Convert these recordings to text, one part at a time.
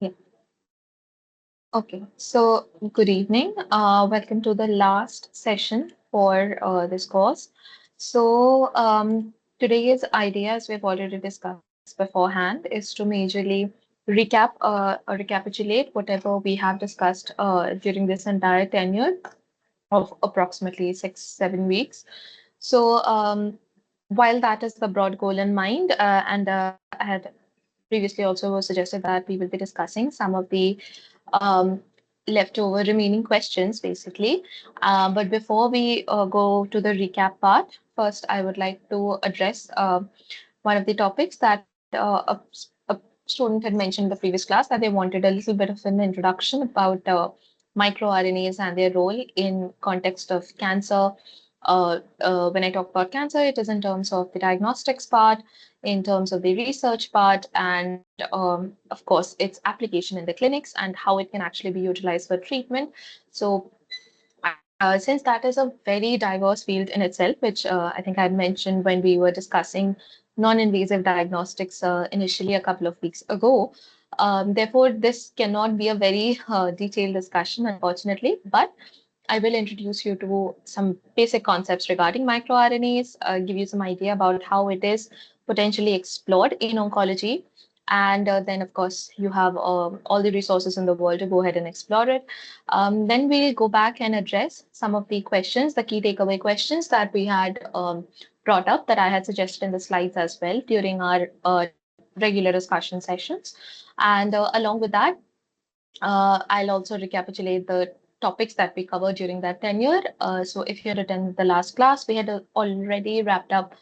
Yeah. Okay. So, good evening. Welcome to the last session for this course. So, today's idea, as we've already discussed beforehand, is to majorly recapitulate whatever we have discussed during this entire tenure of approximately 6, 7 weeks. So, while that is the broad goal in mind, and I had previously also suggested that we will be discussing some of the um, leftover remaining questions, basically. But before we go to the recap part, first I would like to address one of the topics that a student had mentioned in the previous class, that they wanted a little bit of an introduction about microRNAs and their role in context of cancer. When I talk about cancer, it is in terms of the diagnostics part, in terms of the research part, and of course, its application in the clinics and how it can actually be utilized for treatment. So, since that is a very diverse field in itself, which I think I mentioned when we were discussing non-invasive diagnostics initially a couple of weeks ago. Therefore, this cannot be a very detailed discussion, unfortunately, but I will introduce you to some basic concepts regarding microRNAs, give you some idea about how it is potentially explored in oncology. And then, of course, you have all the resources in the world to go ahead and explore it. Then we'll go back and address some of the questions, the key takeaway questions that we had brought up that I had suggested in the slides as well during our regular discussion sessions. And along with that, I'll also recapitulate the topics that we covered during that tenure. So if you had attended the last class, we had already wrapped up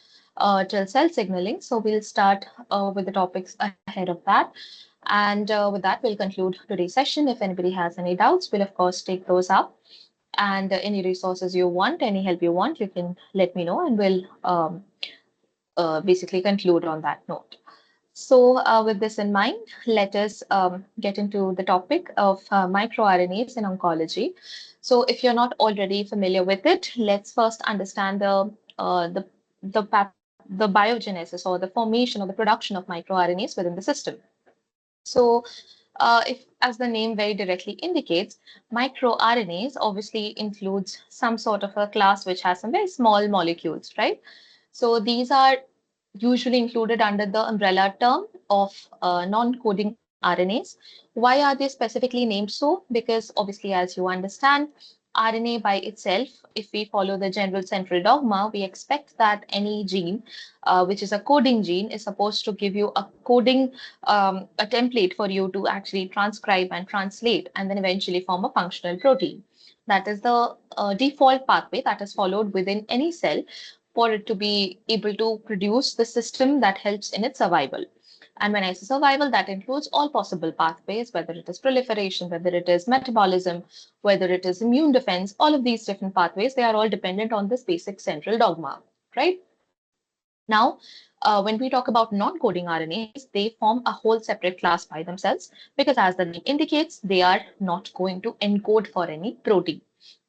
till cell signaling. So we'll start with the topics ahead of that. And with that, we'll conclude today's session. If anybody has any doubts, we'll of course take those up. And any resources you want, any help you want, you can let me know and we'll basically conclude on that note. So, with this in mind, let us get into the topic of microRNAs in oncology. So, if you're not already familiar with it, let's first understand the biogenesis or the formation or the production of microRNAs within the system. So, if as the name very directly indicates, microRNAs obviously includes some sort of a class which has some very small molecules, right? So these are usually included under the umbrella term of non-coding RNAs. Why are they specifically named so? Because obviously, as you understand, RNA by itself, if we follow the general central dogma, we expect that any gene, which is a coding gene, is supposed to give you a coding, a template for you to actually transcribe and translate, and then eventually form a functional protein. That is the default pathway that is followed within any cell for it to be able to produce the system that helps in its survival. And when I say survival, that includes all possible pathways, whether it is proliferation, whether it is metabolism, whether it is immune defense, all of these different pathways, they are all dependent on this basic central dogma, right? Now, when we talk about non-coding RNAs, they form a whole separate class by themselves because, as the name indicates, they are not going to encode for any protein.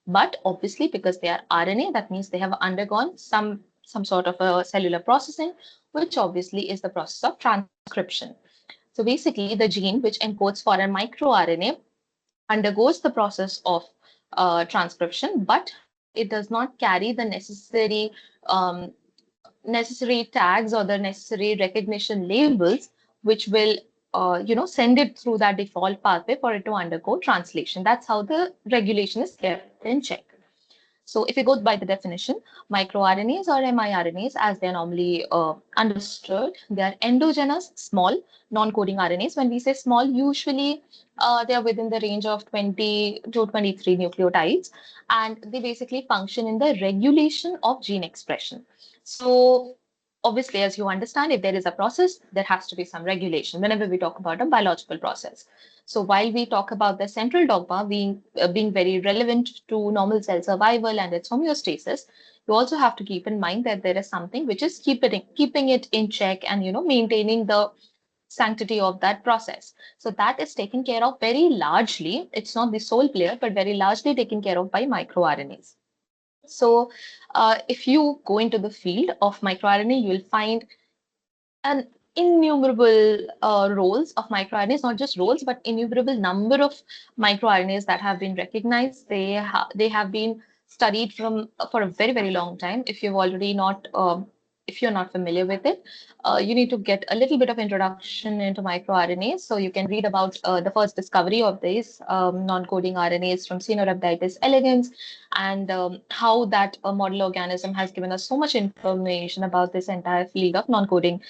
But obviously, because they are RNA, that means they have undergone some sort of a cellular processing, which obviously is the process of transcription. So basically, the gene which encodes for a microRNA undergoes the process of transcription, but it does not carry the necessary tags or the necessary recognition labels, which will send it through that default pathway for it to undergo translation. That's how the regulation is kept in check. So if we go by the definition, microRNAs or miRNAs, as they're normally understood, they are endogenous, small, non-coding RNAs. When we say small, usually they are within the range of 20 to 23 nucleotides, and they basically function in the regulation of gene expression. So obviously, as you understand, if there is a process, there has to be some regulation whenever we talk about a biological process. So while we talk about the central dogma being very relevant to normal cell survival and its homeostasis, you also have to keep in mind that there is something which is keeping it in check and maintaining the sanctity of that process. So that is taken care of very largely. It's not the sole player, but very largely taken care of by microRNAs. So if you go into the field of microRNA, you will find an innumerable roles of microRNAs, not just roles, but innumerable number of microRNAs that have been recognized. They have been studied from for a very, very long time. If you're not familiar with it, you need to get a little bit of introduction into microRNAs. So you can read about the first discovery of these non-coding RNAs from Caenorhabditis elegans, and how that model organism has given us so much information about this entire field of non-coding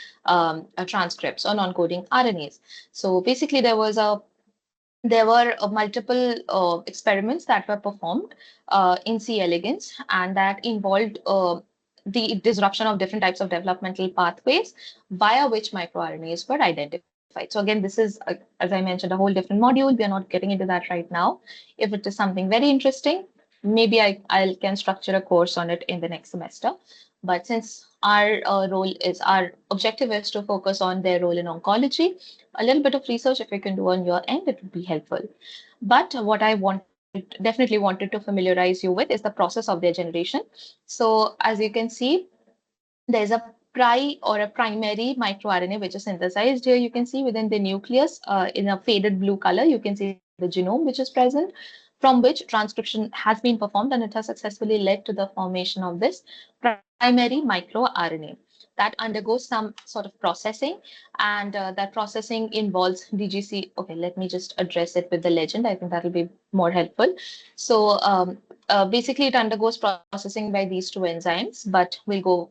transcripts or non-coding RNAs. So basically, there were multiple experiments that were performed in C. elegans, and that involved the disruption of different types of developmental pathways via which microRNAs were identified. So again, this is, as I mentioned, a whole different module. We are not getting into that right now. If it is something very interesting, maybe I can structure a course on it in the next semester. But since our objective is to focus on their role in oncology, a little bit of research, if you can do on your end, it would be helpful. But what I definitely wanted to familiarize you with is the process of their generation. So as you can see, there's a primary microRNA which is synthesized here. You can see within the nucleus in a faded blue color, you can see the genome which is present, from which transcription has been performed, and it has successfully led to the formation of this primary microRNA that undergoes some sort of processing, and that processing involves DGC. Okay, let me just address it with the legend. I think that'll be more helpful. So basically, it undergoes processing by these two enzymes, but we'll go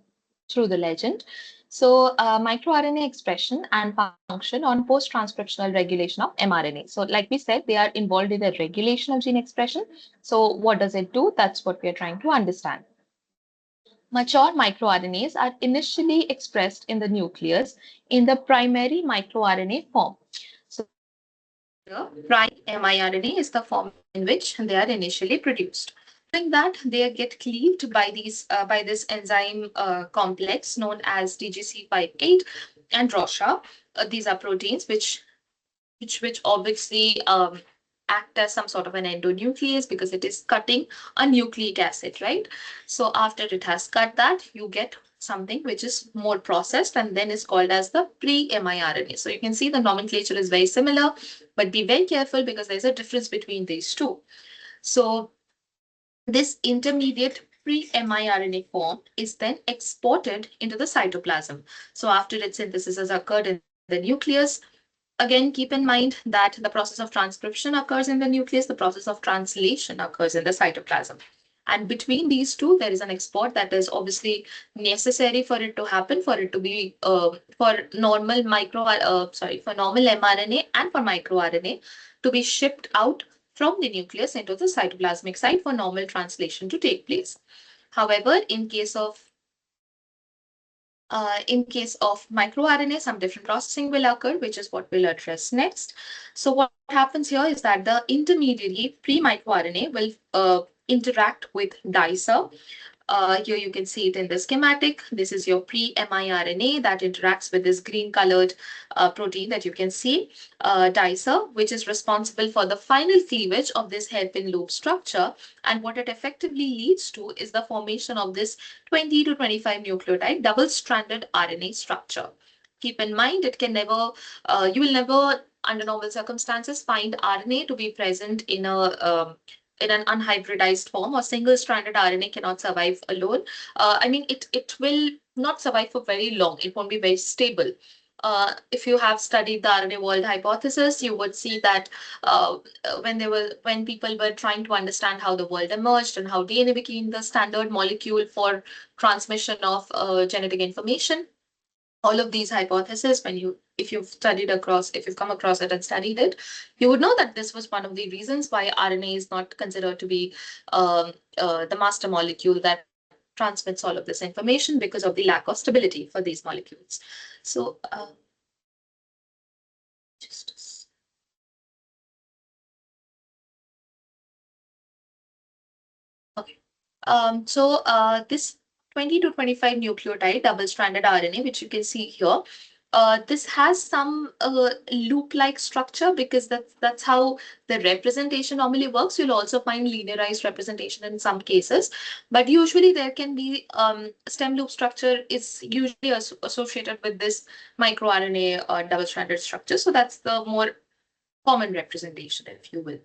through the legend. So, microRNA expression and function on post-transcriptional regulation of mRNA. So, like we said, they are involved in the regulation of gene expression. So, what does it do? That's what we are trying to understand. Mature microRNAs are initially expressed in the nucleus in the primary microRNA form. So, the prime miRNA is the form in which they are initially produced. Following that, they get cleaved by this enzyme complex known as DGC58 and ROSHA. These are proteins which obviously act as some sort of an endonuclease because it is cutting a nucleic acid, right? So after it has cut that, you get something which is more processed and then is called as the pre-miRNA. So you can see the nomenclature is very similar, but be very careful because there's a difference between these two. So this intermediate pre-miRNA form is then exported into the cytoplasm. So after its synthesis has occurred in the nucleus, again, keep in mind that the process of transcription occurs in the nucleus, the process of translation occurs in the cytoplasm. And between these two, there is an export that is obviously necessary for it to happen, for it to be for normal for normal mRNA and for microRNA to be shipped out from the nucleus into the cytoplasmic site for normal translation to take place. However, in case of microRNA, some different processing will occur, which is what we'll address next. So what happens here is that the intermediary pre-microRNA will interact with dicer. Here you can see it in the schematic. This is your pre-miRNA that interacts with this green colored protein that you can see, dicer, which is responsible for the final cleavage of this hairpin loop structure. And what it effectively leads to is the formation of this 20 to 25 nucleotide double-stranded RNA structure. Keep in mind, you will never, under normal circumstances, find RNA to be present in an unhybridized form, or single-stranded RNA cannot survive alone. It will not survive for very long. It won't be very stable. If you have studied the RNA world hypothesis, you would see that when people were trying to understand how the world emerged and how DNA became the standard molecule for transmission of genetic information, all of these hypotheses, if you've come across it and studied it, you would know that this was one of the reasons why RNA is not considered to be the master molecule that transmits all of this information, because of the lack of stability for these molecules. So just okay. This 20 to 25 nucleotide double-stranded RNA, which you can see here, This has some loop-like structure because that's how the representation normally works. You'll also find linearized representation in some cases, but usually there can be stem loop structure is usually associated with this microRNA double-stranded structure. So that's the more common representation, if you will.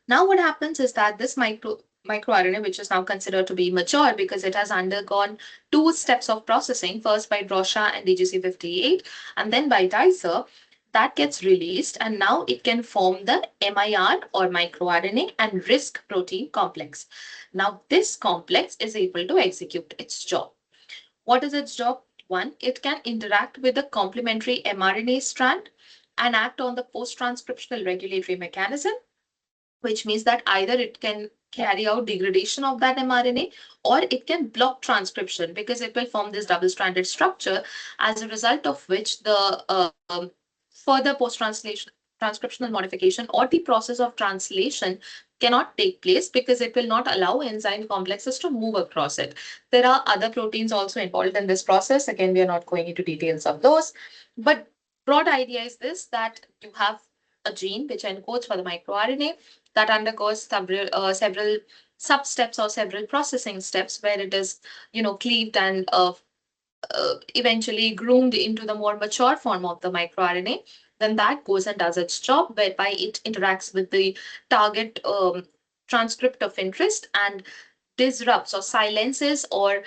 Now, what happens is that this microRNA, which is now considered to be mature because it has undergone two steps of processing, first by Drosha and DGC58, and then by Dicer, that gets released, and now it can form the MIR or microRNA and RISC protein complex. Now, this complex is able to execute its job. What is its job? One, it can interact with the complementary mRNA strand and act on the post-transcriptional regulatory mechanism, which means that either it can carry out degradation of that mRNA or it can block transcription because it will form this double-stranded structure, as a result of which the further post-translation transcriptional modification or the process of translation cannot take place because it will not allow enzyme complexes to move across it. There are other proteins also involved in this process. Again, we are not going into details of those, but broad idea is this, that you have a gene which encodes for the microRNA that undergoes several sub-steps or several processing steps where it is, cleaved and eventually groomed into the more mature form of the microRNA. Then that goes and does its job, whereby it interacts with the target transcript of interest and disrupts or silences or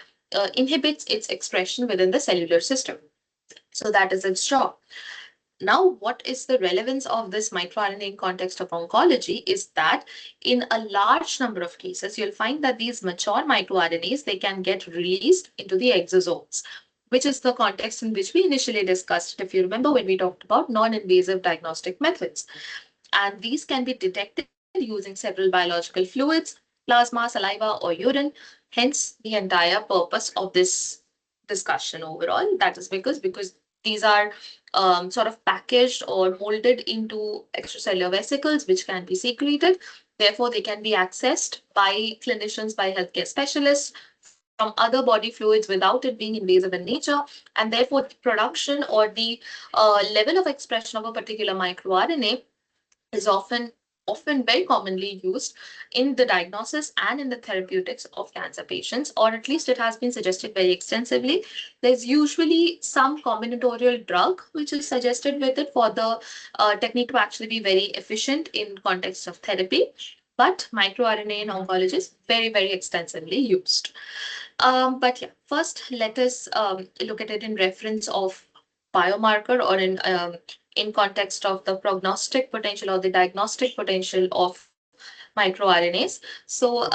inhibits its expression within the cellular system. So that is its job. Now, what is the relevance of this microRNA in context of oncology is that in a large number of cases, you'll find that these mature microRNAs, they can get released into the exosomes, which is the context in which we initially discussed, if you remember, when we talked about non-invasive diagnostic methods. And these can be detected using several biological fluids, plasma, saliva, or urine. Hence, the entire purpose of this discussion overall. That is because these are sort of packaged or molded into extracellular vesicles, which can be secreted. Therefore, they can be accessed by clinicians, by healthcare specialists from other body fluids without it being invasive in nature. And therefore, the production or the level of expression of a particular microRNA is often very commonly used in the diagnosis and in the therapeutics of cancer patients, or at least it has been suggested very extensively. There's usually some combinatorial drug which is suggested with it for the technique to actually be very efficient in context of therapy. But microRNA in oncology is very, very extensively used. But yeah, first let us look at it in reference of biomarker or in context of the prognostic potential or the diagnostic potential of microRNAs. So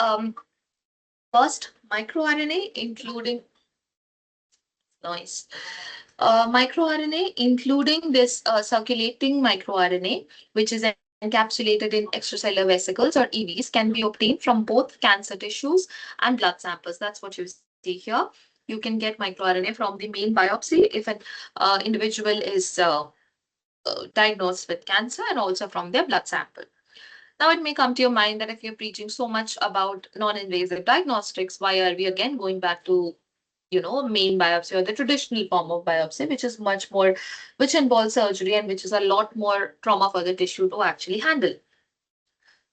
first, microRNA including noise. MicroRNA, including this circulating microRNA, which is encapsulated in extracellular vesicles or EVs, can be obtained from both cancer tissues and blood samples. That's what you see here. You can get microRNA from the main biopsy if an individual is diagnosed with cancer, and also from their blood sample. Now, it may come to your mind that if you're preaching so much about non-invasive diagnostics, why are we again going back to main biopsy or the traditional form of biopsy, which is much more, which involves surgery and which is a lot more trauma for the tissue to actually handle?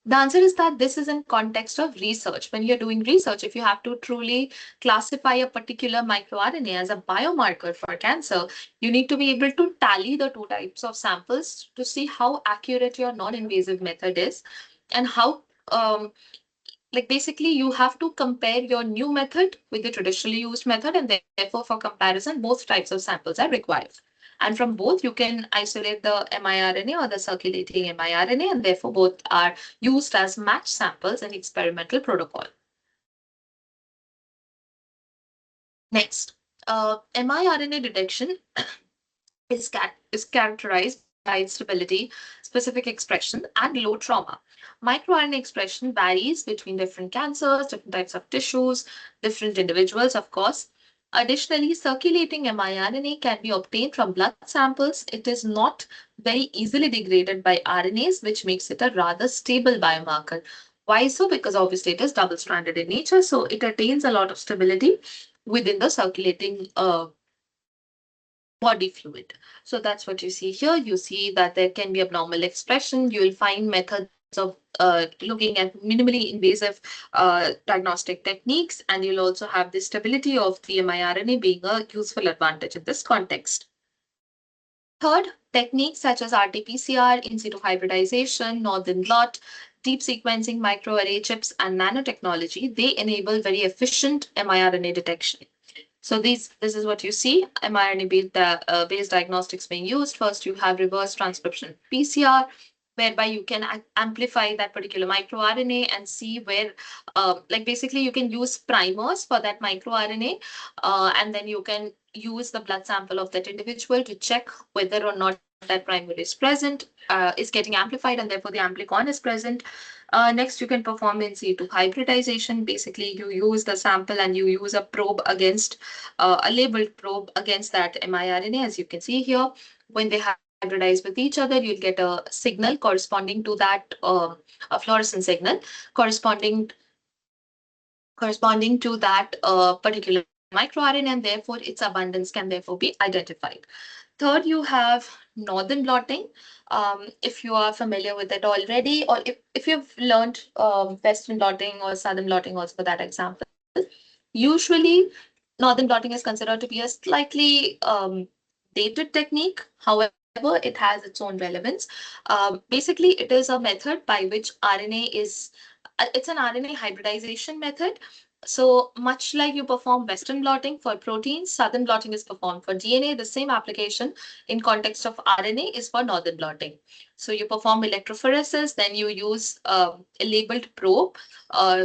The answer is that this is in context of research. When you're doing research, if you have to truly classify a particular microRNA as a biomarker for cancer, you need to be able to tally the two types of samples to see how accurate your non-invasive method is and how like basically you have to compare your new method with the traditionally used method, and therefore for comparison both types of samples are required, and from both you can isolate the miRNA or the circulating miRNA, and therefore both are used as match samples in experimental protocol. Next, miRNA detection is characterized by its stability, specific expression, and low trauma. MicroRNA expression varies between different cancers, different types of tissues, different individuals, of course. Additionally, circulating miRNA can be obtained from blood samples. It is not very easily degraded by RNAs, which makes it a rather stable biomarker. Why so? Because obviously it is double-stranded in nature, so it attains a lot of stability within the circulating body fluid. So that's what you see here. You see that there can be abnormal expression. You will find methods of looking at minimally invasive diagnostic techniques, and you'll also have the stability of the mRNA being a useful advantage in this context. Third, techniques such as RT-PCR, in situ hybridization, northern blot, deep sequencing, microarray chips, and nanotechnology, they enable very efficient mRNA detection. So this is what you see, mRNA-based diagnostics being used. First, you have reverse transcription PCR, whereby you can amplify that particular microRNA and see where, like basically you can use primers for that microRNA, and then you can use the blood sample of that individual to check whether or not that primer is present, is getting amplified, and therefore the amplicon is present. Next, you can perform in situ hybridization. Basically, you use the sample and you use a probe against a labeled probe against that miRNA, as you can see here. When they hybridize with each other, you'll get a signal corresponding to that, a fluorescent signal corresponding to that particular microRNA, and therefore its abundance can therefore be identified. Third, you have northern blotting. If you are familiar with it already, or if you've learned western blotting or southern blotting also for that example, usually northern blotting is considered to be a slightly dated technique. However, it has its own relevance. Basically, it is a method by which RNA is, it's an RNA hybridization method. So much like you perform Western blotting for proteins, Southern blotting is performed for DNA. The same application in context of RNA is for Northern blotting. So you perform electrophoresis, then you use a labeled probe,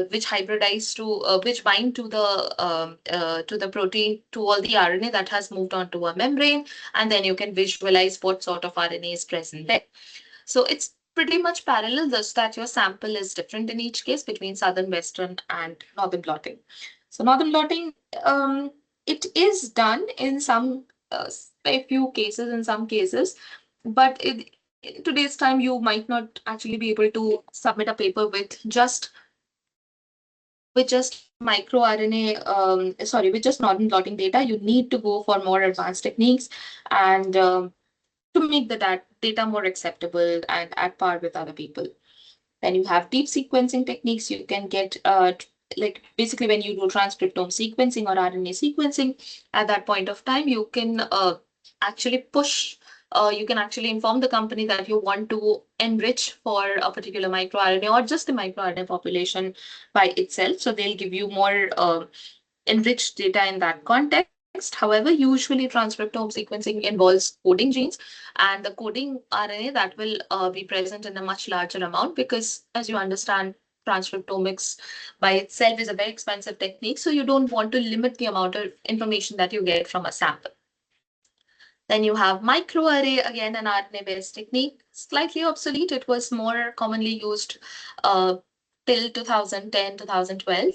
which hybridize which bind to the protein, to all the RNA that has moved on to a membrane, and then you can visualize what sort of RNA is present there. So it's pretty much parallel, thus that your sample is different in each case between southern, western, and northern blotting. So northern blotting, it is done in some, a few cases, in some cases, but in today's time you might not actually be able to submit a paper with just microRNA, sorry, with just northern blotting data. You need to go for more advanced techniques and to make the data more acceptable and at par with other people. Then you have deep sequencing techniques. You can get like basically when you do transcriptome sequencing or RNA sequencing, at that point of time, you can actually push. You can actually inform the company that you want to enrich for a particular microRNA or just the microRNA population by itself. So they'll give you more enriched data in that context. However, usually transcriptome sequencing involves coding genes, and the coding RNA that will be present in a much larger amount, because as you understand, transcriptomics by itself is a very expensive technique. So you don't want to limit the amount of information that you get from a sample. Then you have microarray, again, an RNA-based technique, slightly obsolete. It was more commonly used uh, till 2010, 2012.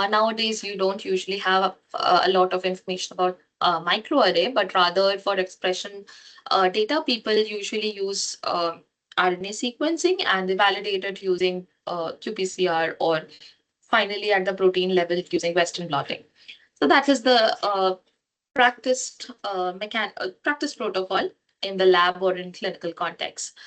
Nowadays, you don't usually have a lot of information about microarray, but rather for expression data, people usually use RNA sequencing, and they validate it using qPCR, or finally at the protein level using Western blotting. So that is the practice protocol in the lab or in clinical context.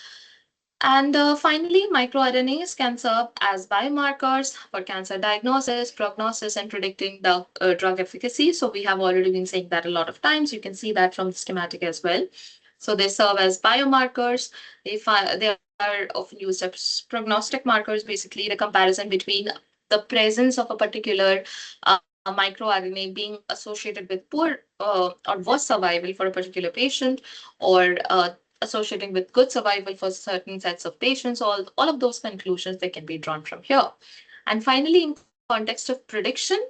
And finally, microRNAs can serve as biomarkers for cancer diagnosis, prognosis, and predicting the drug efficacy. So we have already been saying that a lot of times. You can see that from the schematic as well. So they serve as biomarkers. They are often used as prognostic markers, basically the comparison between the presence of a particular microRNA being associated with poor or worse survival for a particular patient, or associating with good survival for certain sets of patients. All of those conclusions, they can be drawn from here. And finally, in context of prediction,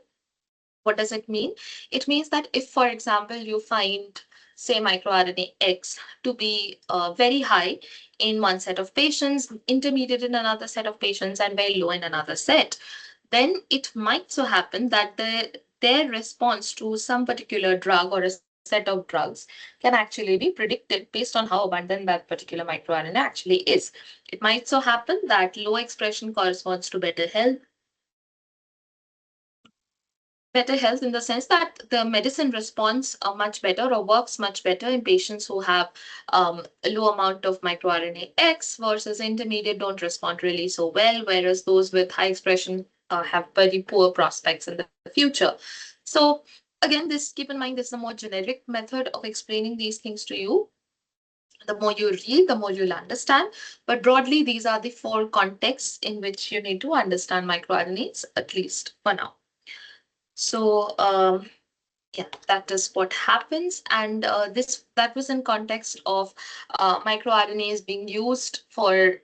what does it mean? It means that if, for example, you find, say, microRNA X to be very high in one set of patients, intermediate in another set of patients, and very low in another set, then it might so happen that their response to some particular drug or a set of drugs can actually be predicted based on how abundant that particular microRNA actually is. It might so happen that low expression corresponds to better health, better health in the sense that the medicine responds much better or works much better in patients who have a low amount of microRNA X versus intermediate don't respond really so well, whereas those with high expression have very poor prospects in the future. So again, this keep in mind, this is a more generic method of explaining these things to you. The more you read, the more you'll understand. But broadly, these are the four contexts in which you need to understand microRNAs, at least for now. So yeah, that is what happens, and this that was in context of microRNAs being used for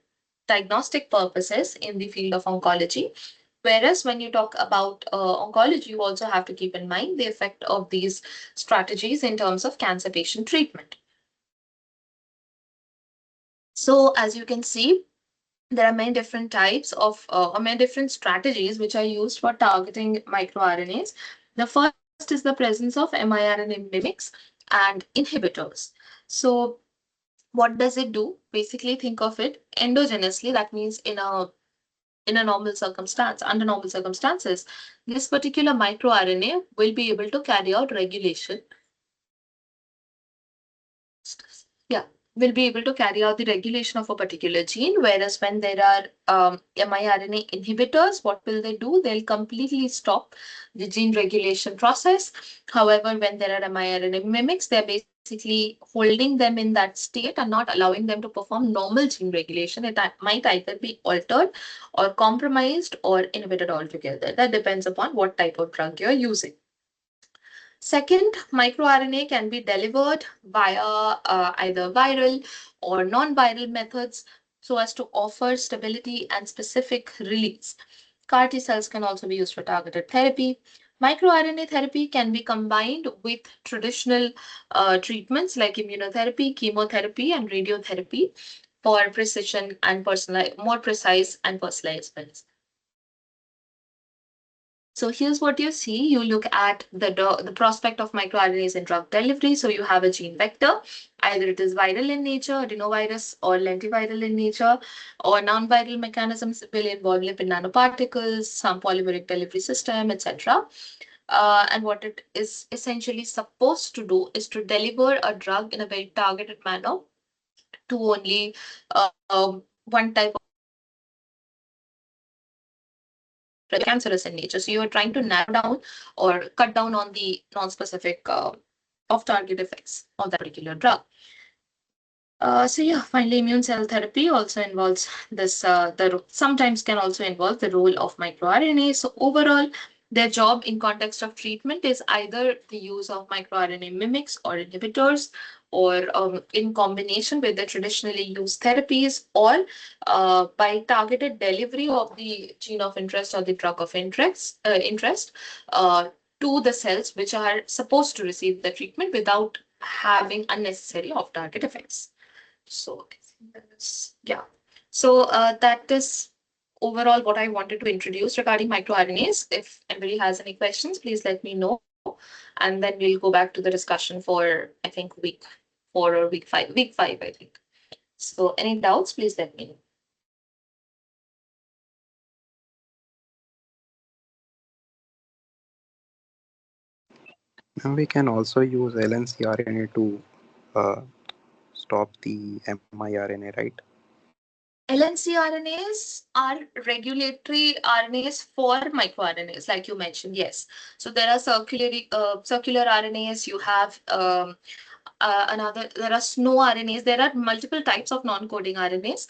diagnostic purposes in the field of oncology. Whereas when you talk about oncology, you also have to keep in mind the effect of these strategies in terms of cancer patient treatment. So as you can see, there are many different types of or many different strategies which are used for targeting microRNAs. The first is the presence of miRNA mimics and inhibitors. So what does it do? Basically, think of it endogenously. That means in a normal circumstance, under normal circumstances, this particular microRNA will be able to carry out regulation. Yeah, will be able to carry out the regulation of a particular gene, whereas when there are miRNA inhibitors, what will they do? They'll completely stop the gene regulation process. However, when there are miRNA mimics, they're basically holding them in that state and not allowing them to perform normal gene regulation. It might either be altered or compromised or inhibited altogether. That depends upon what type of drug you're using. Second, microRNA can be delivered via either viral or non-viral methods so as to offer stability and specific release. CAR T cells can also be used for targeted therapy. MicroRNA therapy can be combined with traditional treatments like immunotherapy, chemotherapy, and radiotherapy for precision and more precise and personalized medicine. So here's what you see. You look at the prospect of microRNAs in drug delivery. So you have a gene vector, either it is viral in nature, adenovirus, or lentiviral in nature, or non-viral mechanisms will involve lipid nanoparticles, some polymeric delivery system, etc. And what it is essentially supposed to do is to deliver a drug in a very targeted manner to only one type of cancerous in nature. So you are trying to narrow down or cut down on the non-specific off-target effects of that particular drug. So yeah, finally, immune cell therapy also involves this. Sometimes can also involve the role of microRNA. So overall, their job in context of treatment is either the use of microRNA mimics or inhibitors, or in combination with the traditionally used therapies, or by targeted delivery of the gene of interest or the drug of interest uh, to the cells which are supposed to receive the treatment without having unnecessary off-target effects. So I think that is, yeah. So that is overall what I wanted to introduce regarding microRNAs. If anybody has any questions, please let me know. And then we'll go back to the discussion for, I think, week 4 or week 5. Week 5, I think. So any doubts, please let me know. And we can also use lncRNA to uh, stop the miRNA, right? LNC-RNAs are regulatory RNAs for microRNAs, like you mentioned. Yes. So there are circular RNAs. You have another. There are snow RNAs. There are multiple types of non-coding RNAs.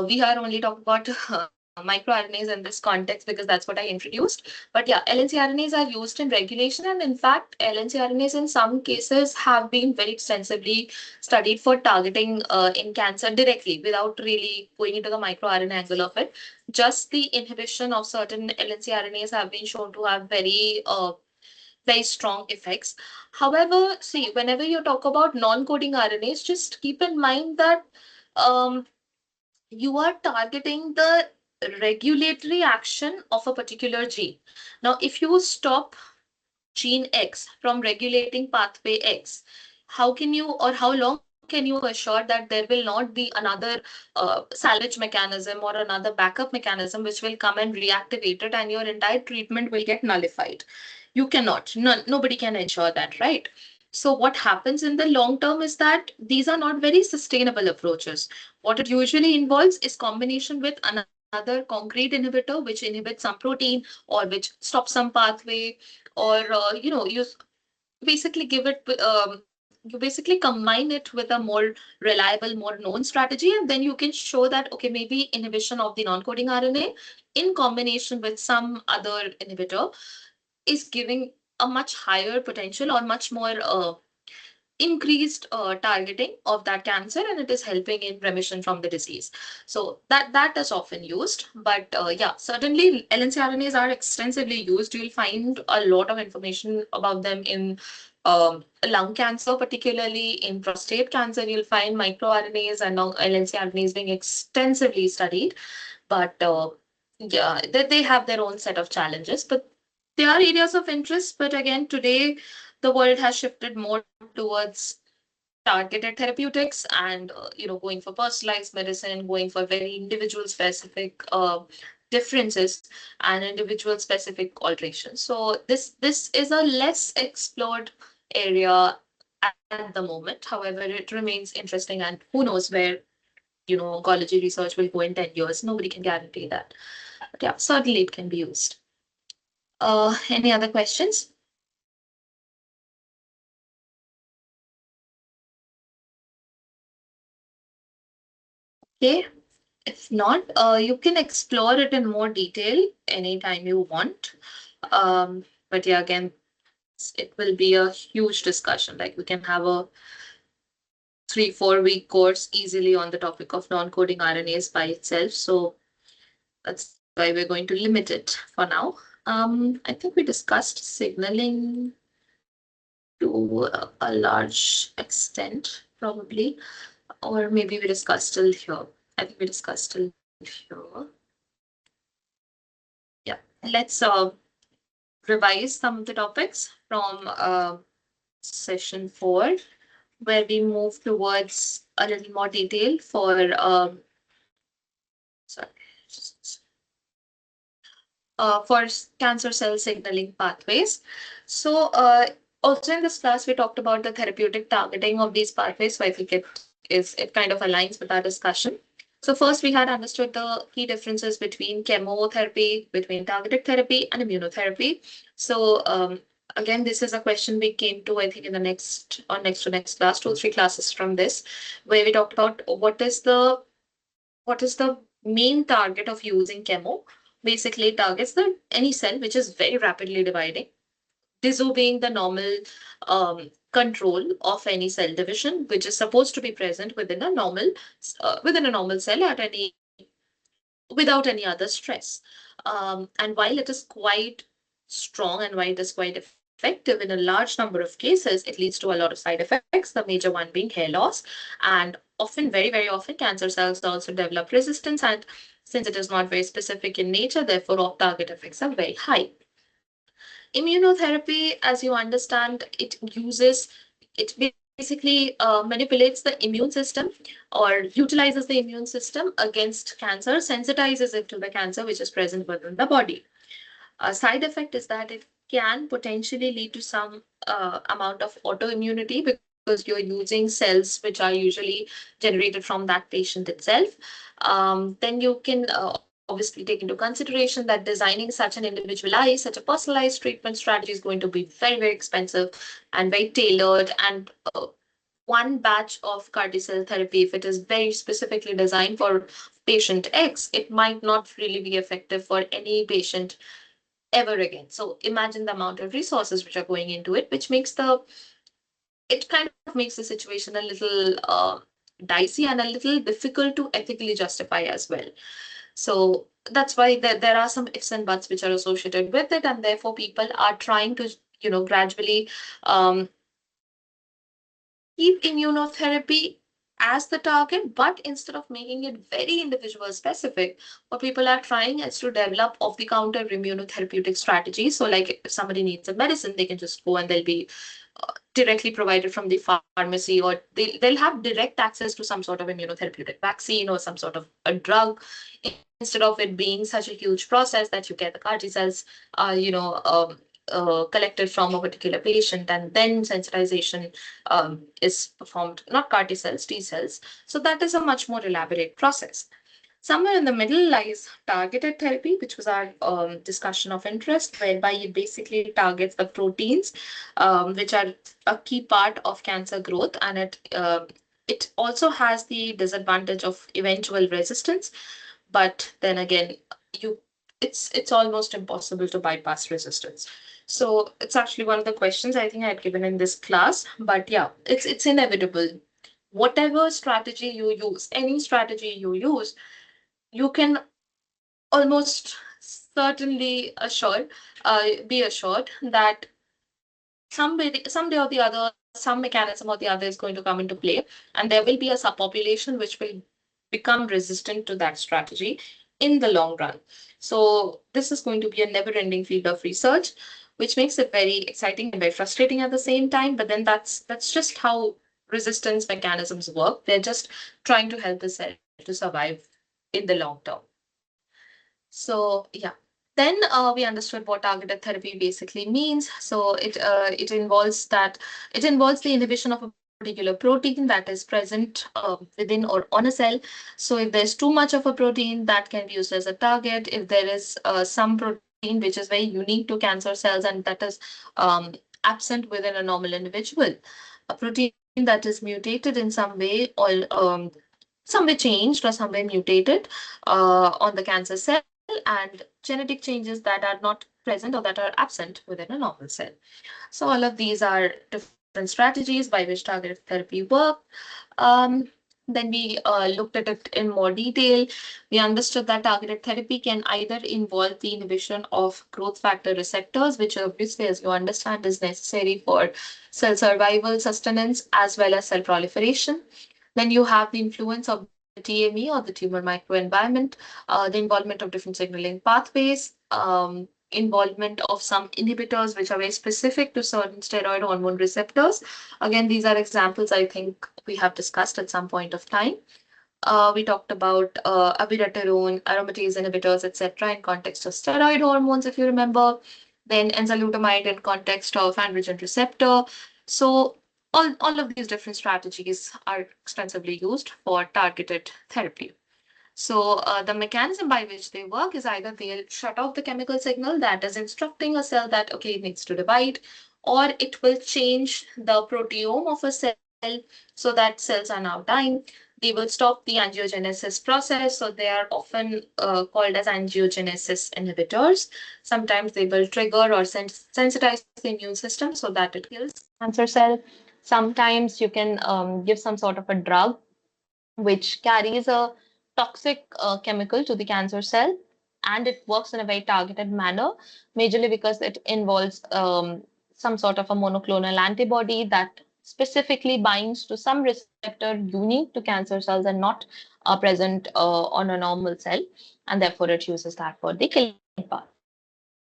We are only talking about microRNAs in this context because that's what I introduced. But yeah, LNC-RNAs are used in regulation, and in fact, LNC-RNAs in some cases have been very extensively studied for targeting in cancer directly without really going into the microRNA angle of it. Just the inhibition of certain LNC-RNAs have been shown to have very strong effects. However, see, whenever you talk about non-coding RNAs, just keep in mind that um, you are targeting the regulatory action of a particular gene. Now, if you stop gene X from regulating pathway X, how can you or how long can you assure that there will not be another salvage mechanism or another backup mechanism which will come and reactivate it and your entire treatment will get nullified? You cannot. Nobody can ensure that, right? So what happens in the long term is that these are not very sustainable approaches. What it usually involves is combination with another concrete inhibitor, which inhibits some protein or which stops some pathway, or you basically give it you basically combine it with a more reliable, more known strategy, and then you can show that okay, maybe inhibition of the non-coding RNA in combination with some other inhibitor is giving a much higher potential or much more increased targeting of that cancer, and it is helping in remission from the disease. So that is often used, but yeah, certainly LNCRNAs are extensively used. You'll find a lot of information about them in lung cancer, particularly in prostate cancer. You'll find microRNAs and now LNCRNAs being extensively studied, but yeah, they have their own set of challenges, but they are areas of interest. But again, today the world has shifted more towards targeted therapeutics and going for personalized medicine, going for very individual specific differences and individual specific alterations. So this is a less explored area at the moment. However, it remains interesting, and who knows where oncology research will go in 10 years. Nobody can guarantee that, but yeah, certainly it can be used. Any other questions? Okay. If not, you can explore it in more detail anytime you want. But yeah, again, it will be a huge discussion. Like we can have a 3-4 week course easily on the topic of non-coding RNAs by itself. So that's why we're going to limit it for now. I think we discussed signaling to a large extent, probably, or maybe we discussed till here. I think we discussed till here. Yeah, let's revise some of the topics from session 4, where we move towards a little more detail for sorry, for cancer cell signaling pathways. So also in this class, we talked about the therapeutic targeting of these pathways. So I think it kind of aligns with our discussion. So first, we had understood the key differences between chemotherapy, between targeted therapy, and immunotherapy. So again, this is a question we came to, I think, in the next or next to next class, 2 or 3 classes from this, where we talked about what is the main target of using chemo. Basically, it targets the any cell which is very rapidly dividing, disobeying the normal control of any cell division, which is supposed to be present within a normal cell at any without any other stress. And while it is quite strong and while it is quite effective in a large number of cases, it leads to a lot of side effects, the major one being hair loss. And often, very, very often, cancer cells also develop resistance. And since it is not very specific in nature, therefore, off-target effects are very high. Immunotherapy, as you understand, it basically manipulates the immune system or utilizes the immune system against cancer, sensitizes it to the cancer which is present within the body. A side effect is that it can potentially lead to some amount of autoimmunity because you're using cells which are usually generated from that patient itself. Then you can obviously take into consideration that designing such an individualized, such a personalized treatment strategy is going to be very, very expensive and very tailored. And one batch of CAR T cell therapy, if it is very specifically designed for patient X, it might not really be effective for any patient ever again. So imagine the amount of resources which are going into it, which makes it kind of makes the situation a little dicey and a little difficult to ethically justify as well. So that's why there are some ifs and buts which are associated with it, and therefore people are trying to gradually um, keep immunotherapy as the target, but instead of making it very individual specific, what people are trying is to develop off the counter immunotherapeutic strategies. So, like if somebody needs a medicine, they can just go and they'll be directly provided from the pharmacy, or they'll have direct access to some sort of immunotherapeutic vaccine or some sort of a drug, instead of it being such a huge process that you get the CAR T cells, collected from a particular patient, and then sensitization is performed, not CAR T cells, T cells. So that is a much more elaborate process. Somewhere in the middle lies targeted therapy, which was our discussion of interest, whereby it basically targets the proteins, which are a key part of cancer growth, and it also has the disadvantage of eventual resistance. But then again, you it's almost impossible to bypass resistance. So it's actually one of the questions I think I had given in this class. But yeah, it's inevitable. Whatever strategy you use, any strategy you use, you can almost certainly be assured that someday or the other, some mechanism or the other is going to come into play, and there will be a subpopulation which will become resistant to that strategy in the long run. So this is going to be a never-ending field of research, which makes it very exciting and very frustrating at the same time. But then that's just how resistance mechanisms work. They're just trying to help the cell to survive in the long term. So yeah, then we understood what targeted therapy basically means. So it involves the inhibition of a particular protein that is present within or on a cell. So if there's too much of a protein, that can be used as a target. If there is some protein which is very unique to cancer cells and that is um, absent within a normal individual, a protein that is mutated in some way, or some way changed or some way mutated on the cancer cell, and genetic changes that are not present or that are absent within a normal cell. So all of these are different strategies by which targeted therapy work. Um, then we looked at it in more detail. We understood that targeted therapy can either involve the inhibition of growth factor receptors, which obviously, as you understand, is necessary for cell survival, sustenance, as well as cell proliferation. Then you have the influence of the TME or the tumor microenvironment, the involvement of different signaling pathways, involvement of some inhibitors which are very specific to certain steroid hormone receptors. Again, these are examples I think we have discussed at some point of time. We talked about abiraterone, aromatase inhibitors, etc., in context of steroid hormones, if you remember. Then enzalutamide in context of androgen receptor. So all of these different strategies are extensively used for targeted therapy. So the mechanism by which they work is either they'll shut off the chemical signal that is instructing a cell that, okay, it needs to divide, or it will change the proteome of a cell so that cells are now dying. They will stop the angiogenesis process. So they are often called as angiogenesis inhibitors. Sometimes they will trigger or sensitize the immune system so that it kills cancer cell. Sometimes you can give some sort of a drug which carries a toxic chemical to the cancer cell, and it works in a very targeted manner, majorly because it involves some sort of a monoclonal antibody that specifically binds to some receptor unique to cancer cells and not present on a normal cell, and therefore it uses that for the killing part.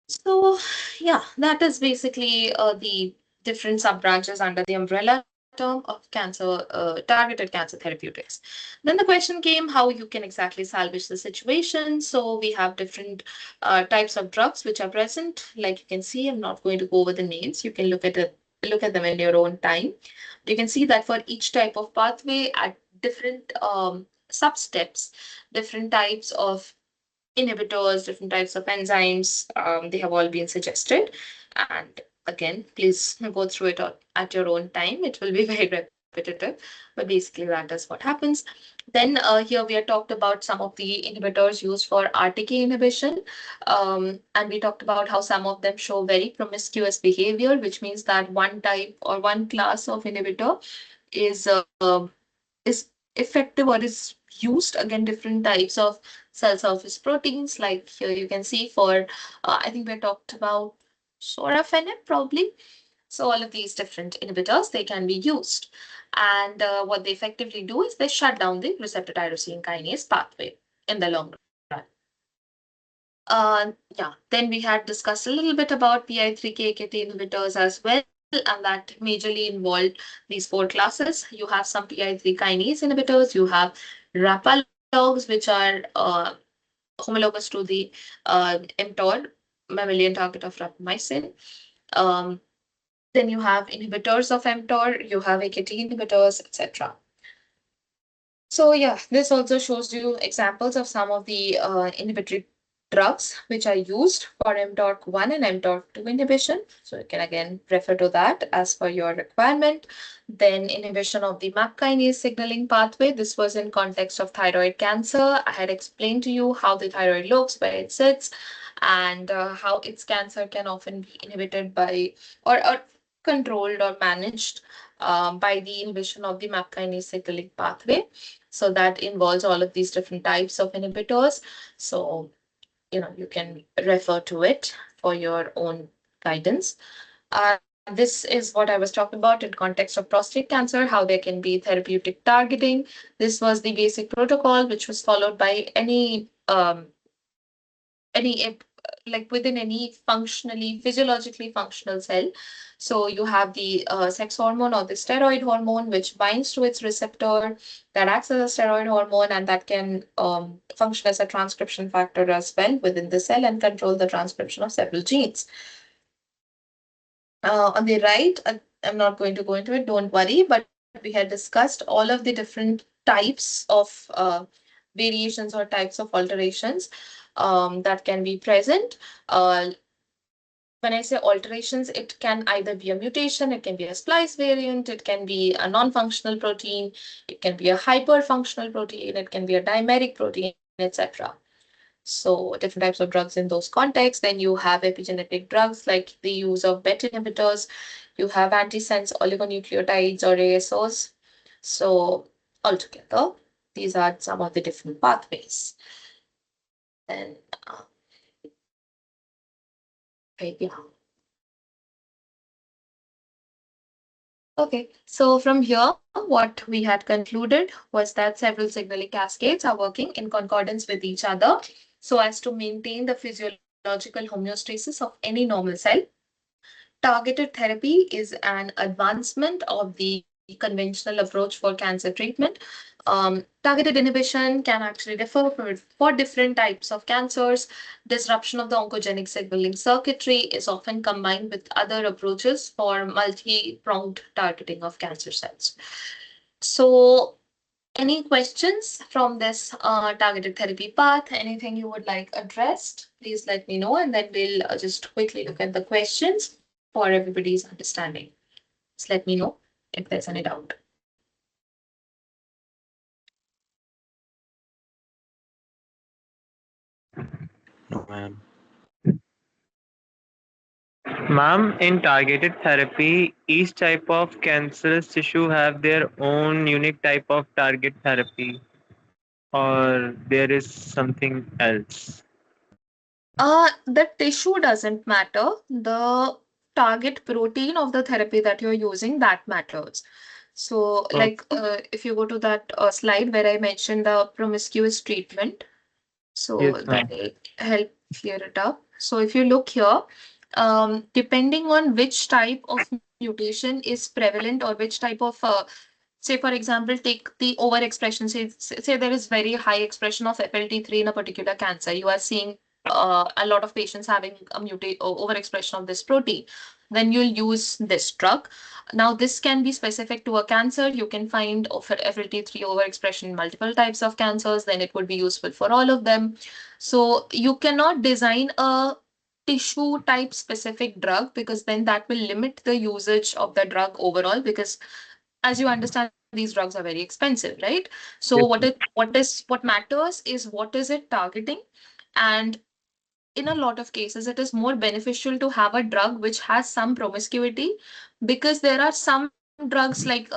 So, yeah, that is basically the different sub branches under the umbrella term of targeted cancer therapeutics. Then the question came how you can exactly salvage the situation. So we have different types of drugs which are present. Like you can see, I'm not going to go over the names. You can look at them in your own time. You can see that for each type of pathway at different sub steps, different types of inhibitors, different types of enzymes. They have all been suggested. And again, please go through it at your own time. It will be very repetitive, but basically that is what happens. Then here we are talked about some of the inhibitors used for RTK inhibition. And we talked about how some of them show very promiscuous behavior, which means that one type or one class of inhibitor is is effective or is used against different types of cell surface proteins. Like here you can see for, I think we talked about sorafenib probably. So all of these different inhibitors, they can be used. And what they effectively do is they shut down the receptor tyrosine kinase pathway in the long run. Yeah, then we had discussed a little bit about PI3K/AKT inhibitors as well, and that majorly involved these four classes. You have some PI3 kinase inhibitors, you have rapalogs, which are homologous to the mTOR, mammalian target of rapamycin. Um, then you have inhibitors of mTOR, you have AKT inhibitors, etc. So yeah, this also shows you examples of some of the inhibitory drugs which are used for mTORC1 and mTORC2 inhibition. So you can again refer to that as per your requirement. Then inhibition of the MAP kinase signaling pathway. This was in context of thyroid cancer. I had explained to you how the thyroid looks, where it sits, and how its cancer can often be inhibited by or controlled or managed by the inhibition of the MAP kinase signaling pathway. So that involves all of these different types of inhibitors. So, you can refer to it for your own guidance. This is what I was talking about in context of prostate cancer, how there can be therapeutic targeting. This was the basic protocol, which was followed by any like within any functionally physiologically functional cell. So you have the sex hormone or the steroid hormone, which binds to its receptor, that acts as a steroid hormone, and that can function as a transcription factor as well within the cell and control the transcription of several genes. On the right, I'm not going to go into it, don't worry, but we had discussed all of the different types of variations or types of alterations that can be present. Uh, when I say alterations, it can either be a mutation, it can be a splice variant, it can be a non-functional protein, it can be a hyperfunctional protein, it can be a dimeric protein, etc. So different types of drugs in those contexts. Then you have epigenetic drugs like the use of BET inhibitors. You have antisense oligonucleotides or ASOs. So altogether, these are some of the different pathways. Then, yeah. Okay, so from here, what we had concluded was that several signaling cascades are working in concordance with each other so as to maintain the physiological homeostasis of any normal cell. Targeted therapy is an advancement of the conventional approach for cancer treatment. Targeted inhibition can actually differ for different types of cancers. Disruption of the oncogenic signaling circuitry is often combined with other approaches for multi-pronged targeting of cancer cells. So, any questions from this targeted therapy path? Anything you would like addressed? Please let me know, and then we'll just quickly look at the questions for everybody's understanding. Just let me know if there's any doubt. No, ma'am. Ma'am, in targeted therapy, each type of cancerous tissue have their own unique type of target therapy, or there is something else. The tissue doesn't matter. The target protein of the therapy that you're using, that matters. So, Oh, like if you go to that slide where I mentioned the promiscuous treatment, so yes, that ma'am. will help clear it up. So if you look here, depending on which type of mutation is prevalent or which type of say for example, take the overexpression. Say there is very high expression of FLT3 in a particular cancer. You are seeing a lot of patients having a overexpression of this protein. Then you'll use this drug. Now, this can be specific to a cancer. You can find FLT3 overexpression in multiple types of cancers. Then it would be useful for all of them. So you cannot design a tissue type specific drug because then that will limit the usage of the drug overall because as you understand these drugs are very expensive, right? So Yes, ma'am. what matters is what is it targeting, and in a lot of cases it is more beneficial to have a drug which has some promiscuity because there are some drugs like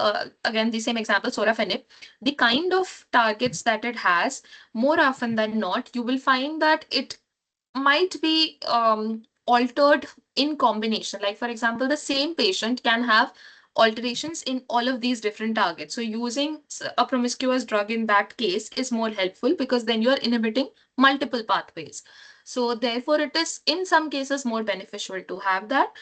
again the same example sorafenib, the kind of targets that it has, more often than not you will find that it might be altered in combination. Like, for example, the same patient can have alterations in all of these different targets. So, using a promiscuous drug in that case is more helpful because then you are inhibiting multiple pathways. So, therefore, it is in some cases more beneficial to have that.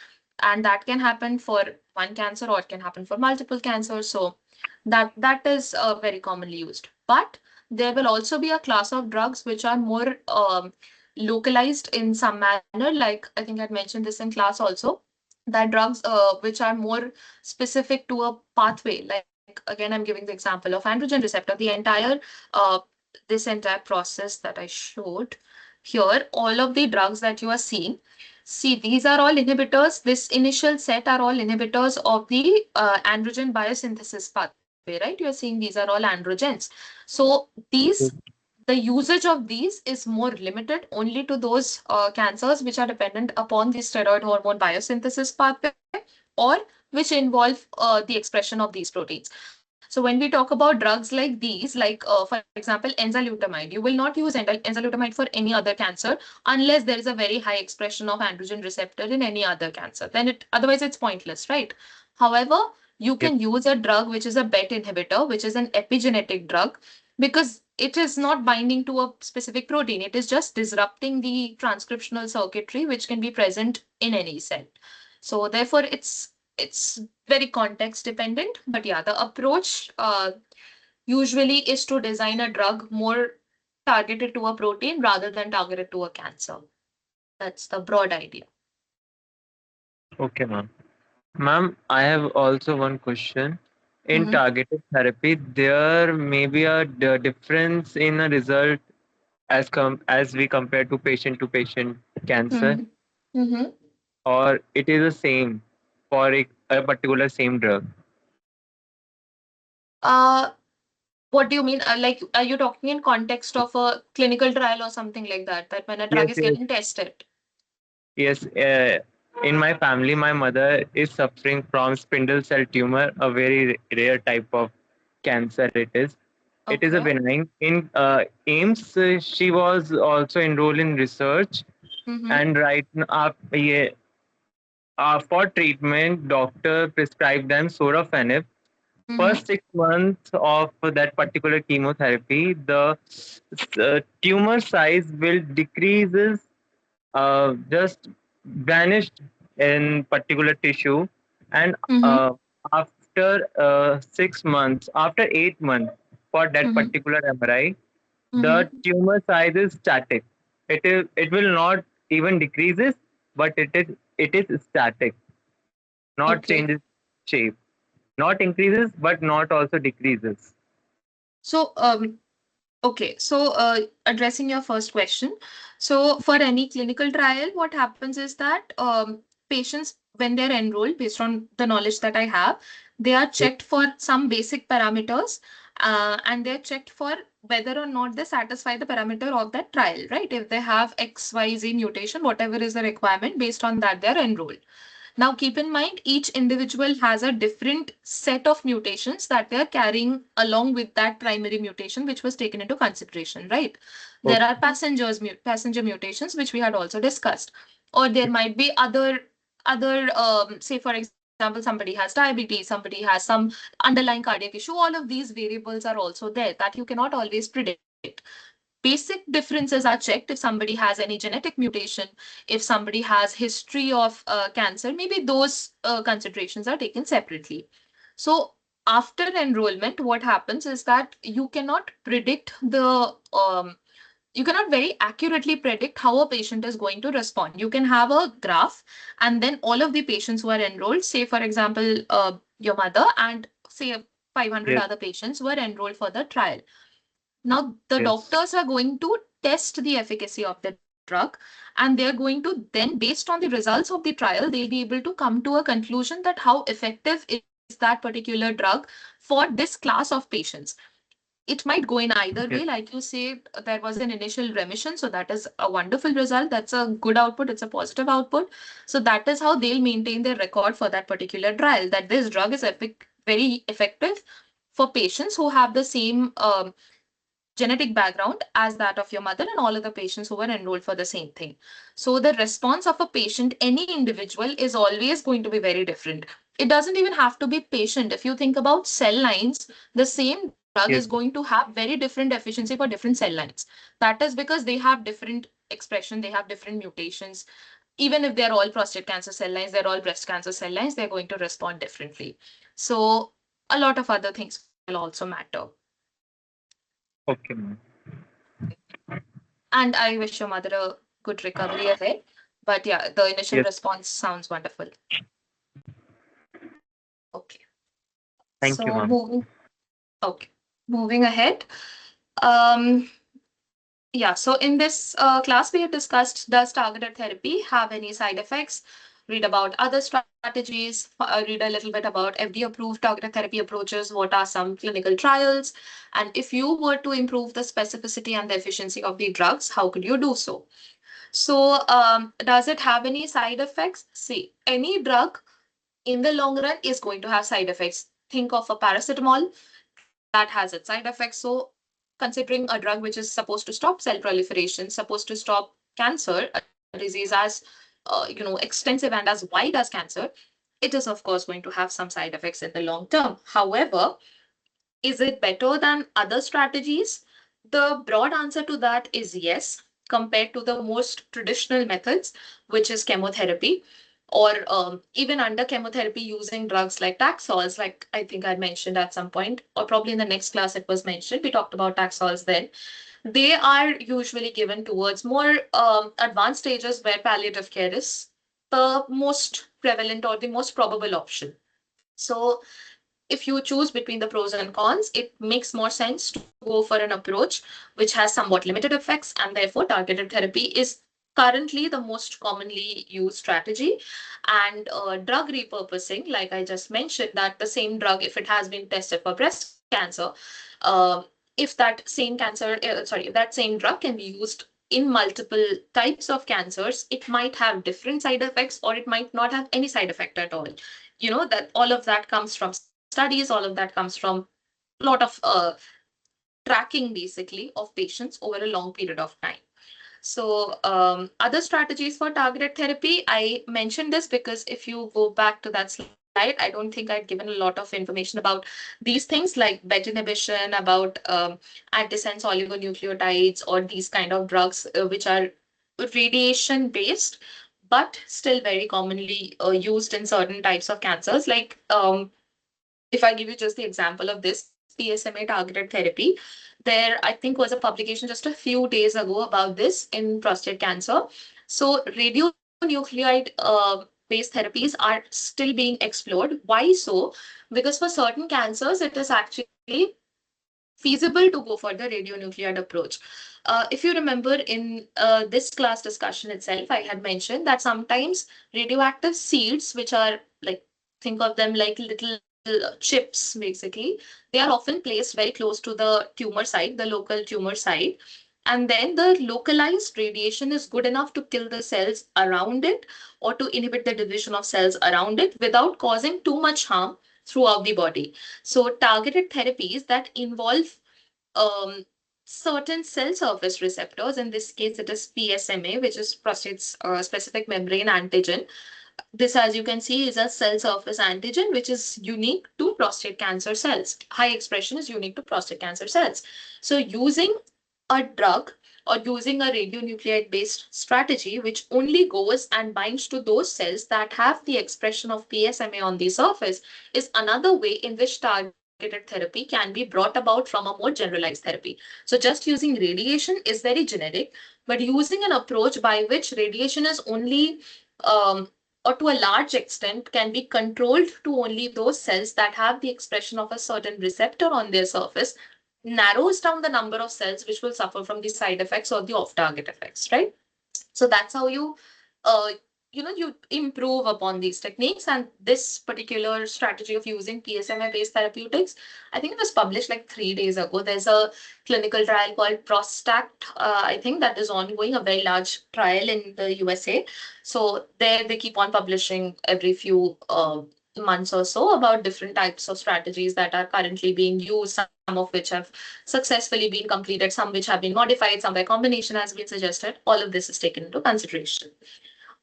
And that can happen for one cancer or it can happen for multiple cancers. So, that is very commonly used. But there will also be a class of drugs which are more localized in some manner, like I think I'd mentioned this in class also. that drugs which are more specific to a pathway, like again I'm giving the example of androgen receptor, the entire uh, this entire process that I showed here, all of the drugs that you are seeing, see, these are all inhibitors. This initial set are all inhibitors of the androgen biosynthesis pathway, right? You're seeing these are all androgens. So these, the usage of these is more limited only to those cancers which are dependent upon the steroid hormone biosynthesis pathway, or which involve the expression of these proteins. So when we talk about drugs like these, like for example enzalutamide, you will not use enzalutamide for any other cancer unless there is a very high expression of androgen receptor in any other cancer. Then it, otherwise it's pointless, right? However, you Yep. can use a drug which is a BET inhibitor, which is an epigenetic drug, because it is not binding to a specific protein. It is just disrupting the transcriptional circuitry which can be present in any cell. So therefore, it's very context dependent. But yeah, the approach usually is to design a drug more targeted to a protein rather than targeted to a cancer. That's the broad idea. Okay, ma'am. Ma'am, I have also one question. In Mm-hmm. targeted therapy, there may be a difference in a result as we compare to patient cancer, Mm-hmm. Mm-hmm. or it is the same for a particular same drug. Uh, what do you mean? Like, are you talking in context of a clinical trial or something like that? That when a drug Yes, is yes, getting tested? yes. In my family, my mother is suffering from spindle cell tumor, a very rare type of cancer. It is. It is a Okay. benign. In AIMS, she was also enrolled in research, Mm-hmm. and right now, yeah, for treatment, doctor prescribed them sorafenib. Mm-hmm. First 6 months of that particular chemotherapy, the tumor size will decreases, just vanished in particular tissue, and Mm-hmm. after 6 months, after 8 months for that Mm-hmm. particular MRI, the Mm-hmm. tumor size is static. It will not even decreases, but it is static, not Okay. changes shape, not increases but not also decreases. So, okay, so addressing your first question. So, for any clinical trial, what happens is that patients, when they're enrolled, based on the knowledge that I have, they are Yes, checked for some basic parameters and they're checked for whether or not they satisfy the parameter of that trial, right? If they have XYZ mutation, whatever is the requirement, based on that, they're enrolled. Now, keep in mind, each individual has a different set of mutations that they are carrying along with that primary mutation, which was taken into consideration, right? There are okay, passenger mutations, which we had also discussed, or there might be other say for example somebody has diabetes, somebody has some underlying cardiac issue. All of these variables are also there that you cannot always predict. Basic differences are checked if somebody has any genetic mutation, if somebody has history of cancer, maybe those considerations are taken separately. So after enrollment, what happens is that you cannot very accurately predict how a patient is going to respond. You can have a graph, and then all of the patients who are enrolled, say for example, your mother and say 500 yes, other patients who are enrolled for the trial. Now, the yes, doctors are going to test the efficacy of the drug, and they're going to then, based on the results of the trial, they'll be able to come to a conclusion that how effective is that particular drug for this class of patients. It might go in either way. yes. Like you said, there was an initial remission. So that is a wonderful result. That's a good output. It's a positive output. So that is how they'll maintain their record for that particular trial, that this drug is very effective for patients who have the same genetic background as that of your mother and all other patients who were enrolled for the same thing. So the response of a patient, any individual, is always going to be very different. It doesn't even have to be patient. If you think about cell lines, the same drug is Yes. going to have very different efficiency for different cell lines. That is because they have different expression, they have different mutations. Even if they're all prostate cancer cell lines, they're all breast cancer cell lines, they're going to respond differently. So a lot of other things will also matter. Okay, ma'am. And I wish your mother a good recovery ahead. But yeah, the initial Yes. response sounds wonderful. Okay. Thank you, So ma'am. moving ahead. Um, yeah, so in this class, we have discussed, does targeted therapy have any side effects? Read about other strategies, read a little bit about FDA-approved targeted therapy approaches, what are some clinical trials, and if you were to improve the specificity and the efficiency of the drugs, how could you do so? So, does it have any side effects? See, any drug in the long run is going to have side effects. Think of a paracetamol that has its side effects. So, considering a drug which is supposed to stop cell proliferation, supposed to stop cancer, a disease as extensive and as wide as cancer, it is of course going to have some side effects in the long term. However, is it better than other strategies? The broad answer to that is yes, compared to the most traditional methods, which is chemotherapy, or even under chemotherapy using drugs like Taxols, like I think I mentioned at some point, or probably in the next class it was mentioned. We talked about Taxols then. They are usually given towards more advanced stages where palliative care is the most prevalent or the most probable option. So if you choose between the pros and cons, it makes more sense to go for an approach which has somewhat limited effects, and therefore targeted therapy is currently the most commonly used strategy. And drug repurposing, like I just mentioned, that the same drug, if it has been tested for breast cancer, uh, if that same cancer, if that same drug can be used in multiple types of cancers, it might have different side effects or it might not have any side effect at all. That all of that comes from studies, all of that comes from a lot of tracking basically of patients over a long period of time. So, other strategies for targeted therapy, I mentioned this because if you go back to that slide, I don't think I'd given a lot of information about these things like BET inhibition, about antisense oligonucleotides, or these kind of drugs which are radiation based, but still very commonly used in certain types of cancers. Like, if I give you just the example of this PSMA targeted therapy, there I think was a publication just a few days ago about this in prostate cancer. So radionuclide based therapies are still being explored. Why so? Because for certain cancers, it is actually feasible to go for the radionuclide approach. If you remember in this class discussion itself, I had mentioned that sometimes radioactive seeds, which are like, think of them like little chips basically, they are often placed very close to the tumor site, the local tumor site. And then the localized radiation is good enough to kill the cells around it or to inhibit the division of cells around it without causing too much harm throughout the body. So, targeted therapies that involve um, certain cell surface receptors, in this case, it is PSMA, which is prostate specific membrane antigen. This, as you can see, is a cell surface antigen, which is unique to prostate cancer cells. High expression is unique to prostate cancer cells. So, using a drug or using a radionuclide based strategy, which only goes and binds to those cells that have the expression of PSMA on the surface, is another way in which targeted therapy can be brought about from a more generalized therapy. So, just using radiation is very generic, but using an approach by which radiation is only or to a large extent can be controlled to only those cells that have the expression of a certain receptor on their surface, narrows down the number of cells which will suffer from the side effects or the off-target effects, right? So that's how uh, you improve upon these techniques. And this particular strategy of using PSMA based therapeutics, I think it was published like 3 days ago. There's a clinical trial called Prostact, I think, that is ongoing, a very large trial in the USA. So there they keep on publishing every few months or so about different types of strategies that are currently being used, some of which have successfully been completed, some which have been modified, some where combination has been suggested. All of this is taken into consideration.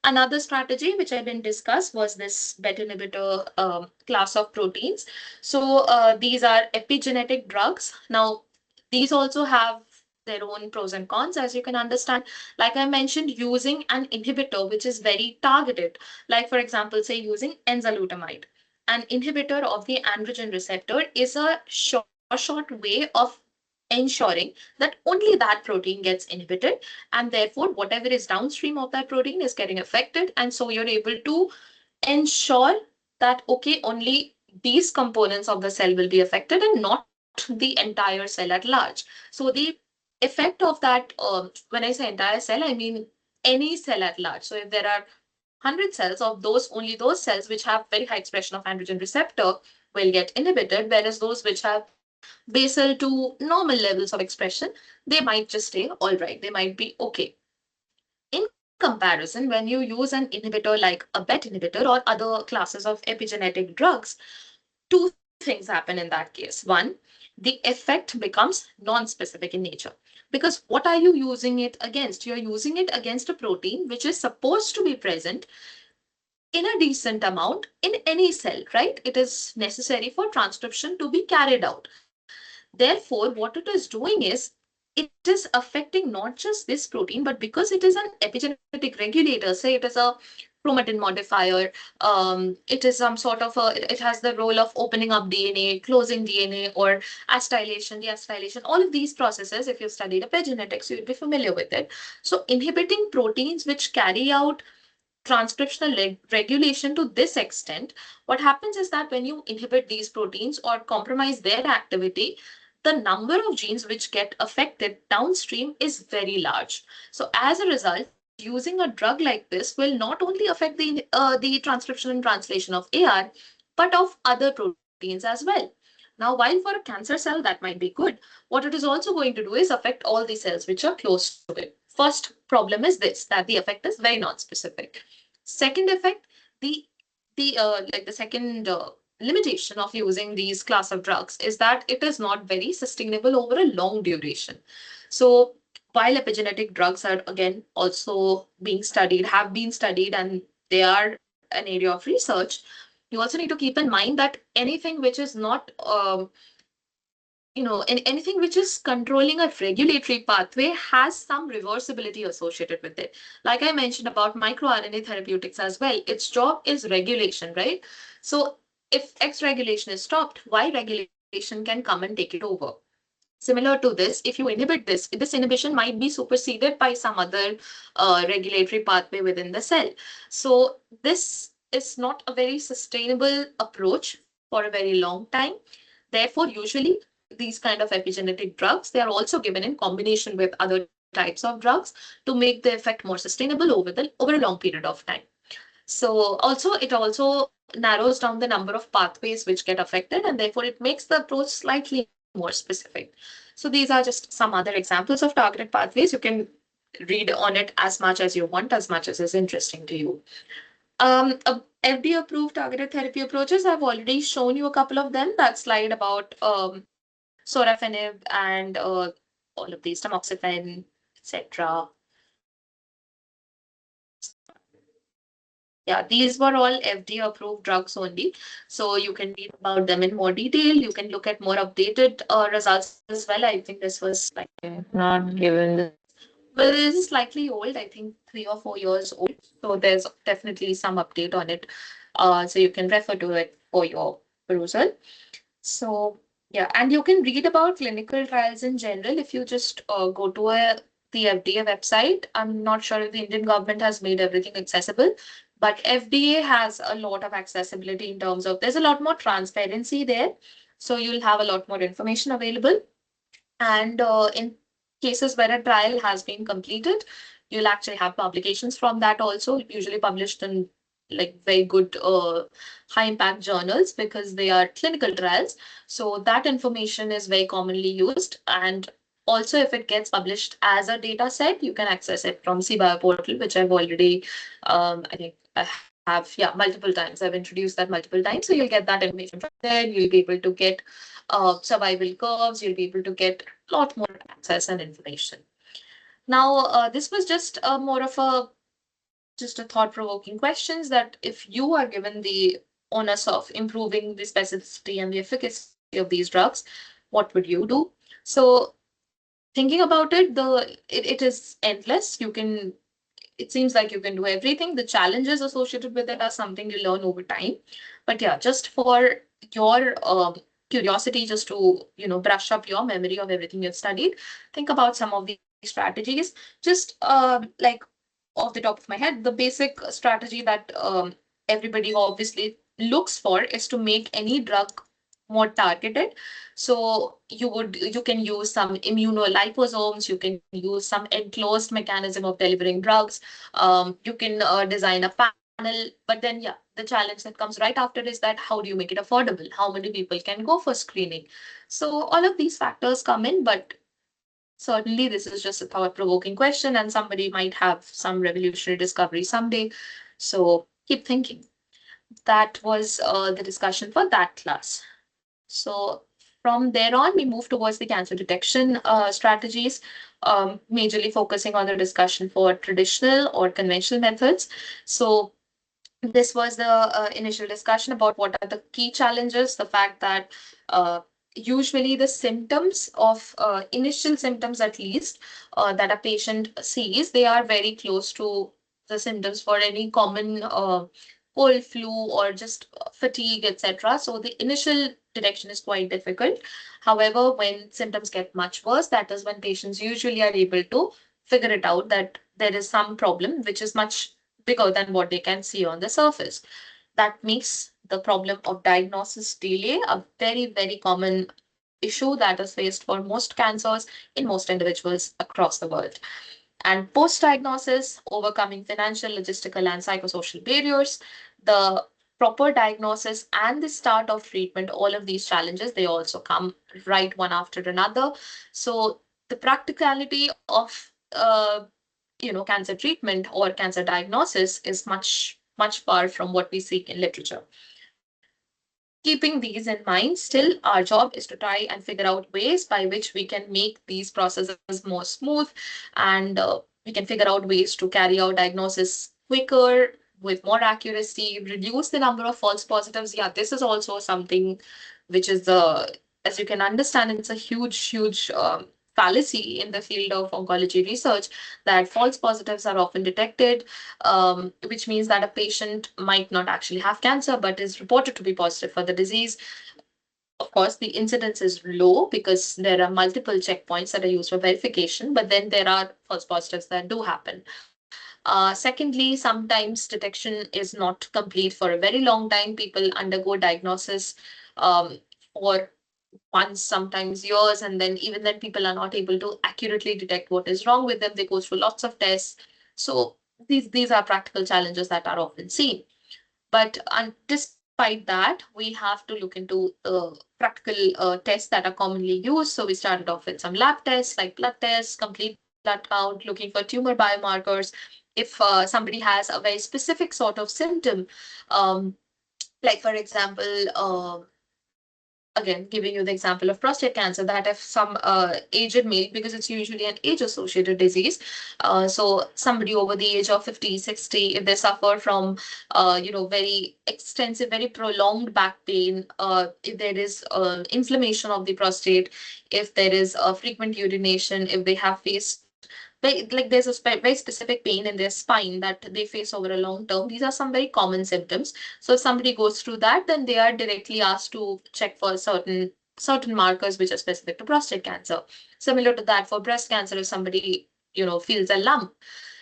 Another strategy which had been discussed was this BET inhibitor class of proteins. So these are epigenetic drugs. Now, these also have their own pros and cons, as you can understand. Like I mentioned, using an inhibitor which is very targeted, like for example, say using enzalutamide, an inhibitor of the androgen receptor is a short way of ensuring that only that protein gets inhibited, and therefore whatever is downstream of that protein is getting affected, and so you're able to ensure that okay, only these components of the cell will be affected and not the entire cell at large. So the effect of that, when I say entire cell, I mean any cell at large. So if there are 100 cells of those, only those cells which have very high expression of androgen receptor will get inhibited, whereas those which have basal to normal levels of expression, they might just stay all right. They might be okay. In comparison, when you use an inhibitor like a BET inhibitor or other classes of epigenetic drugs, two things happen in that case. One, the effect becomes non-specific in nature. Because what are you using it against? You're using it against a protein which is supposed to be present in a decent amount in any cell, right? It is necessary for transcription to be carried out. Therefore, what it is doing is it is affecting not just this protein, but because it is an epigenetic regulator, say it is a chromatin modifier, it is some sort of it has the role of opening up DNA, closing DNA, or acetylation, deacetylation, all of these processes. If you've studied epigenetics, you'd be familiar with it. So inhibiting proteins which carry out transcriptional regulation to this extent, what happens is that when you inhibit these proteins or compromise their activity, the number of genes which get affected downstream is very large. So as a result, using a drug like this will not only affect the transcription and translation of AR, but of other proteins as well. Now, while for a cancer cell that might be good, what it is also going to do is affect all the cells which are close to it. First problem is this, that the effect is very non-specific. Second effect, the the second limitation of using these class of drugs is that it is not very sustainable over a long duration. So while epigenetic drugs are again also being studied, have been studied, and they are an area of research, you also need to keep in mind that anything which is not anything which is controlling a regulatory pathway has some reversibility associated with it. Like I mentioned about microRNA therapeutics as well, its job is regulation, right? So if X regulation is stopped, Y regulation can come and take it over. Similar to this, if you inhibit this inhibition might be superseded by some other regulatory pathway within the cell. So this is not a very sustainable approach for a very long time. Therefore, usually these kind of epigenetic drugs, they are also given in combination with other types of drugs to make the effect more sustainable over a long period of time. So also it also narrows down the number of pathways which get affected, and therefore it makes the approach slightly more specific. So these are just some other examples of targeted pathways. You can read on it as much as you want, as much as is interesting to you. FDA approved targeted therapy approaches, I've already shown you a couple of them. That slide about sorafenib and all of these, tamoxifen, etc. Yeah, these were all FDA approved drugs only. So you can read about them in more detail. You can look at more updated results as well. I think this was like, Not given this. well, this is slightly old, I think 3 or 4 years old. So there's definitely some update on it. So you can refer to it for your perusal. So yeah, and you can read about clinical trials in general if you just go to the FDA website. I'm not sure if the Indian government has made everything accessible, but FDA has a lot of accessibility in terms of there's a lot more transparency there. So you'll have a lot more information available. And in cases where a trial has been completed, you'll actually have publications from that also, usually published in like very good high impact journals because they are clinical trials. So that information is very commonly used. And also if it gets published as a data set, you can access it from CBio portal, which I've already, I think I have, yeah, multiple times. I've introduced that multiple times. So you'll get that information from there. You'll be able to get survival curves. You'll be able to get a lot more access and information. Now, this was just more of a just a thought-provoking questions that if you are given the onus of improving the specificity and the efficacy of these drugs, what would you do? So thinking about it, it is endless. You can it seems like you can do everything. The challenges associated with it are something you learn over time. But yeah, just for your curiosity, just to brush up your memory of everything you've studied, think about some of these strategies. Just like off the top of my head, the basic strategy that everybody obviously looks for is to make any drug more targeted. So you can use some immunoliposomes, you can use some enclosed mechanism of delivering drugs, you can design a panel. But then, yeah, the challenge that comes right after is that how do you make it affordable? How many people can go for screening? So all of these factors come in, but certainly this is just a thought-provoking question, and somebody might have some revolutionary discovery someday. So keep thinking. That was the discussion for that class. So from there on, we move towards the cancer detection strategies, majorly focusing on the discussion for traditional or conventional methods. So this was the initial discussion about what are the key challenges, the fact that usually the symptoms of initial symptoms, at least, that a patient sees, they are very close to the symptoms for any common cold, flu, or just fatigue, etc. So the initial detection is quite difficult. However, when symptoms get much worse, that is when patients usually are able to figure it out that there is some problem which is much bigger than what they can see on the surface. That makes the problem of diagnosis delay a very, very common issue that is faced for most cancers in most individuals across the world. And post diagnosis, overcoming financial, logistical, and psychosocial barriers, the proper diagnosis and the start of treatment, all of these challenges, they also come right one after another. So the practicality of cancer treatment or cancer diagnosis is much far from what we see in literature. Keeping these in mind, still our job is to try and figure out ways by which we can make these processes more smooth, and we can figure out ways to carry out diagnosis quicker with more accuracy, reduce the number of false positives. Yeah, this is also something which is as you can understand, it's a huge fallacy in the field of oncology research, that false positives are often detected, which means that a patient might not actually have cancer but is reported to be positive for the disease. Of course, the incidence is low because there are multiple checkpoints that are used for verification, but then there are false positives that do happen. Secondly, sometimes detection is not complete for a very long time. People undergo diagnosis um, for months, sometimes years, and then even then people are not able to accurately detect what is wrong with them. They go through lots of tests. So these are practical challenges that are often seen. But despite that, we have to look into the practical tests that are commonly used. So we started off with some lab tests like blood tests, complete blood count, looking for tumor biomarkers. If somebody has a very specific sort of symptom, um, like for example, again, giving you the example of prostate cancer, that if some aged male, because it's usually an age associated disease, so somebody over the age of 50, 60, if they suffer from very extensive, very prolonged back pain, if there is inflammation of the prostate, if there is frequent urination, if they have faced like there's a very specific pain in their spine that they face over a long term. These are some very common symptoms. So if somebody goes through that, then they are directly asked to check for certain markers which are specific to prostate cancer. Similar to that for breast cancer, if somebody feels a lump,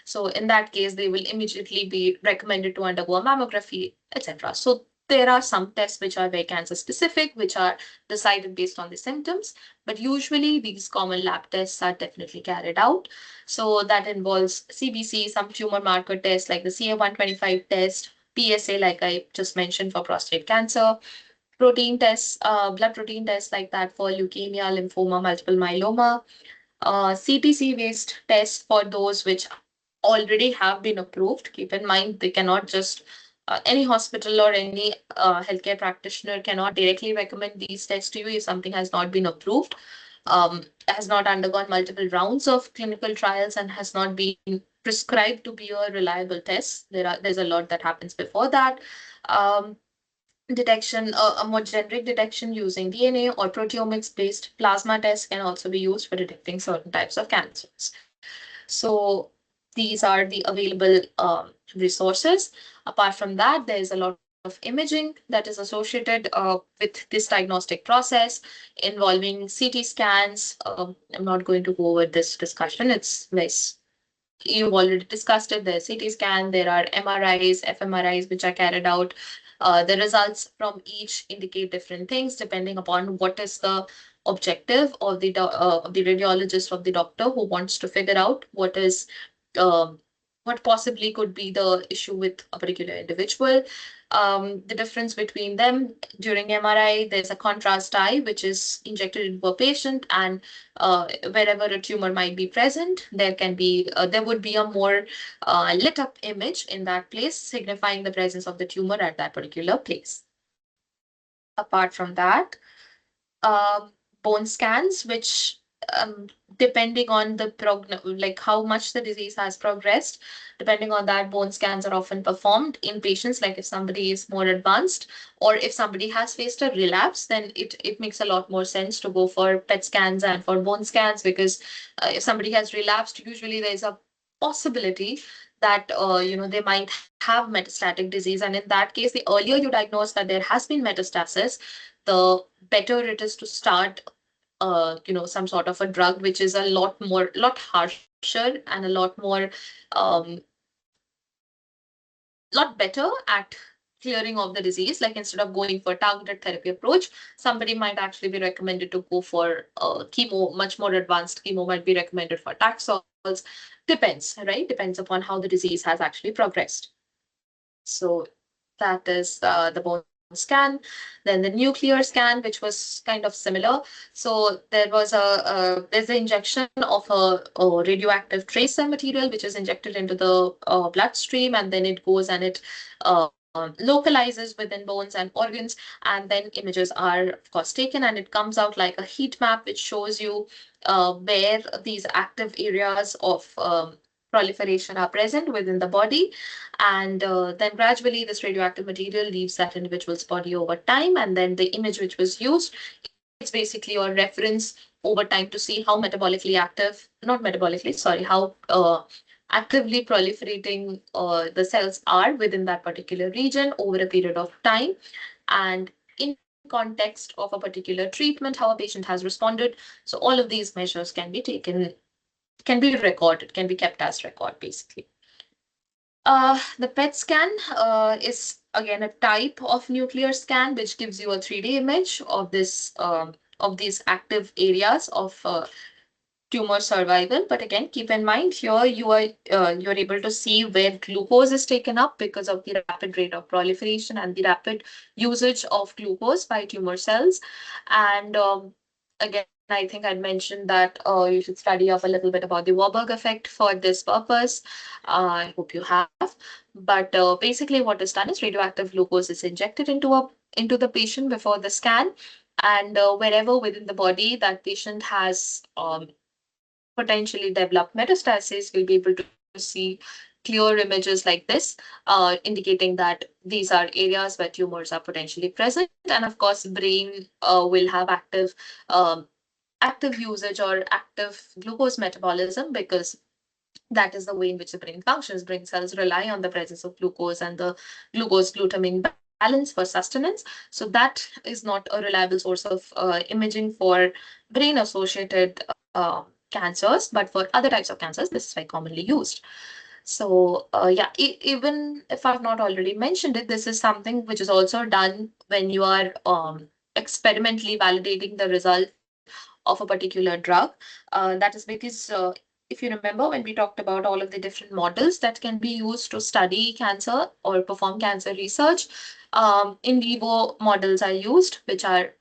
so in that case, they will immediately be recommended to undergo a mammography, etc. So there are some tests which are very cancer specific, which are decided based on the symptoms, but usually these common lab tests are definitely carried out. So that involves CBC, some tumor marker tests like the CA-125 test, PSA, like I just mentioned for prostate cancer, protein tests, blood protein tests like that for leukemia, lymphoma, multiple myeloma, CTC based tests for those which already have been approved. Keep in mind, they cannot just any hospital or any healthcare practitioner cannot directly recommend these tests to you if something has not been approved, has not undergone multiple rounds of clinical trials, and has not been prescribed to be a reliable test. There's a lot that happens before that. Um, Detection, a more generic detection using DNA or proteomics based plasma tests can also be used for detecting certain types of cancers. So these are the available resources. Apart from that, there is a lot of imaging that is associated with this diagnostic process involving CT scans. I'm not going to go over this discussion. It's less. You've already discussed it. There's CT scan, there are MRIs, fMRIs, which are carried out. The results from each indicate different things depending upon what is the objective of the radiologist, of the doctor who wants to figure out um, what possibly could be the issue with a particular individual. The difference between them during MRI, there's a contrast dye which is injected into a patient, and wherever a tumor might be present, there would be a more lit up image in that place, signifying the presence of the tumor at that particular place. Apart from that, um, bone scans, which um, depending on like how much the disease has progressed, depending on that, bone scans are often performed in patients. Like if somebody is more advanced, or if somebody has faced a relapse, then it makes a lot more sense to go for PET scans and for bone scans, because if somebody has relapsed, usually there's a possibility that they might have metastatic disease, and in that case, the earlier you diagnose that there has been metastasis, the better it is to start some sort of a drug which is lot harsher and a lot more um, lot better at clearing of the disease. Like instead of going for targeted therapy approach, somebody might actually be recommended to go for chemo. Much more advanced chemo might be recommended for Taxols. Depends, right? Depends upon how the disease has actually progressed. So that is the bone scan. Then the nuclear scan, which was kind of similar. So there's the injection of a radioactive tracer material, which is injected into the bloodstream, and then it goes and it localizes within bones and organs, and then images are of course taken, and it comes out like a heat map, which shows you where these active areas of proliferation are present within the body. And then gradually this radioactive material leaves that individual's body over time, and then the image which was used, it's basically your reference over time to see how metabolically active, not metabolically, sorry, how actively proliferating the cells are within that particular region over a period of time, and in context of a particular treatment, how a patient has responded. So all of these measures can be taken, can be recorded, can be kept as record basically. The PET scan is again a type of nuclear scan which gives you a 3D image of this of these active areas of tumor survival. But again, keep in mind here you're able to see where glucose is taken up because of the rapid rate of proliferation and the rapid usage of glucose by tumor cells. And again, I think I'd mentioned that you should study up a little bit about the Warburg effect for this purpose. I hope you have. But basically, what is done is radioactive glucose is injected into the patient before the scan, and wherever within the body that patient has potentially developed metastasis, we'll be able to see clear images like this, indicating that these are areas where tumors are potentially present. And of course, brain will have active usage or active glucose metabolism, because that is the way in which the brain functions. Brain cells rely on the presence of glucose and the glucose glutamine balance for sustenance. So that is not a reliable source of imaging for brain associated cancers, but for other types of cancers, this is very commonly used. So yeah, even if I've not already mentioned it, this is something which is also done when you are experimentally validating the result of a particular drug. That is because if you remember, when we talked about all of the different models that can be used to study cancer or perform cancer research, in vivo models are used, which are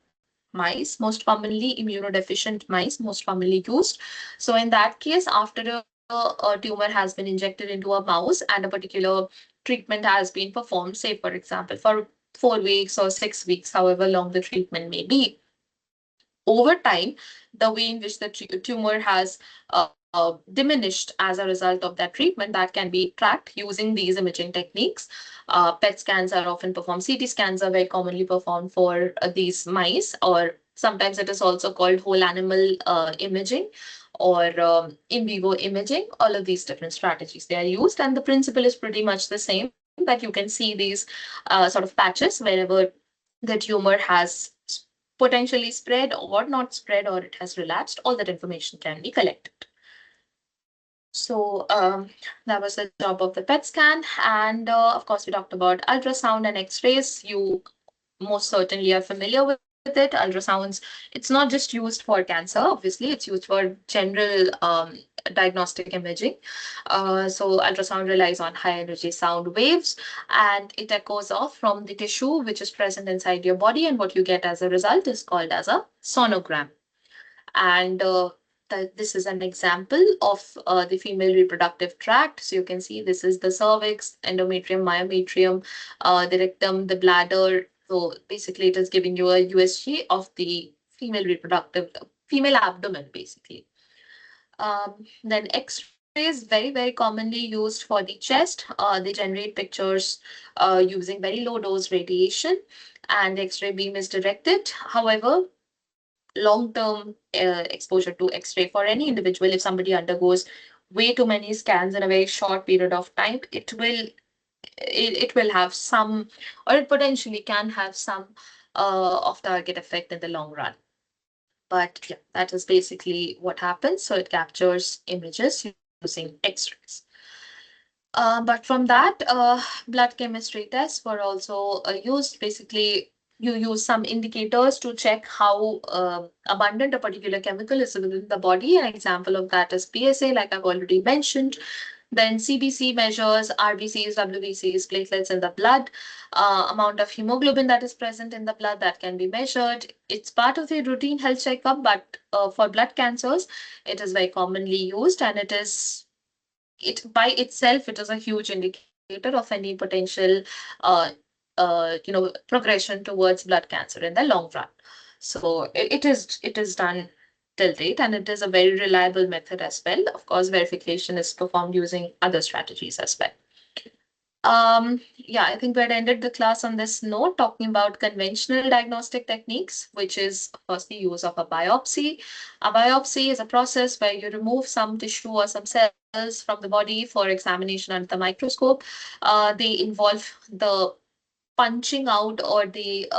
mice, most commonly immunodeficient mice, most commonly used. So in that case, after a tumor has been injected into a mouse and a particular treatment has been performed, say for example, for 4 weeks or 6 weeks, however long the treatment may be, over time, the way in which the tumor has diminished as a result of that treatment, that can be tracked using these imaging techniques. PET scans are often performed. CT scans are very commonly performed for these mice, or sometimes it is also called whole animal imaging or in vivo imaging. All of these different strategies, they are used, and the principle is pretty much the same, that you can see these sort of patches wherever the tumor has potentially spread or not spread, or it has relapsed. All that information can be collected. So that was the job of the PET scan. And of course, we talked about ultrasound and X-rays. You most certainly are familiar with it. Ultrasounds, it's not just used for cancer, obviously, it's used for general diagnostic imaging. So ultrasound relies on high energy sound waves, and it echoes off from the tissue which is present inside your body. And what you get as a result is called as a sonogram. And this is an example of the female reproductive tract. So you can see this is the cervix, endometrium, myometrium, the rectum, the bladder. So basically, it is giving you a USG of the female abdomen, basically. Then X-rays, very commonly used for the chest. They generate pictures using very low dose radiation, and the X-ray beam is directed. However, long-term exposure to X-ray for any individual, if somebody undergoes way too many scans in a very short period of time, it will have some, or it potentially can have some off-target effect in the long run. But yeah, that is basically what happens. So it captures images using X-rays. But from that, blood chemistry tests were also used. Basically, you use some indicators to check how abundant a particular chemical is within the body. An example of that is PSA, like I've already mentioned. Then CBC measures RBCs, WBCs, platelets in the blood, amount of hemoglobin that is present in the blood that can be measured. It's part of the routine health checkup, but for blood cancers, it is very commonly used, and it by itself, it is a huge indicator of any potential uh, progression towards blood cancer in the long run. So it is done till date, and it is a very reliable method as well. Of course, verification is performed using other strategies as well. Yeah, I think we had ended the class on this note, talking about conventional diagnostic techniques, which is, of course, the use of a biopsy. A biopsy is a process where you remove some tissue or some cells from the body for examination under the microscope. They involve the punching out or the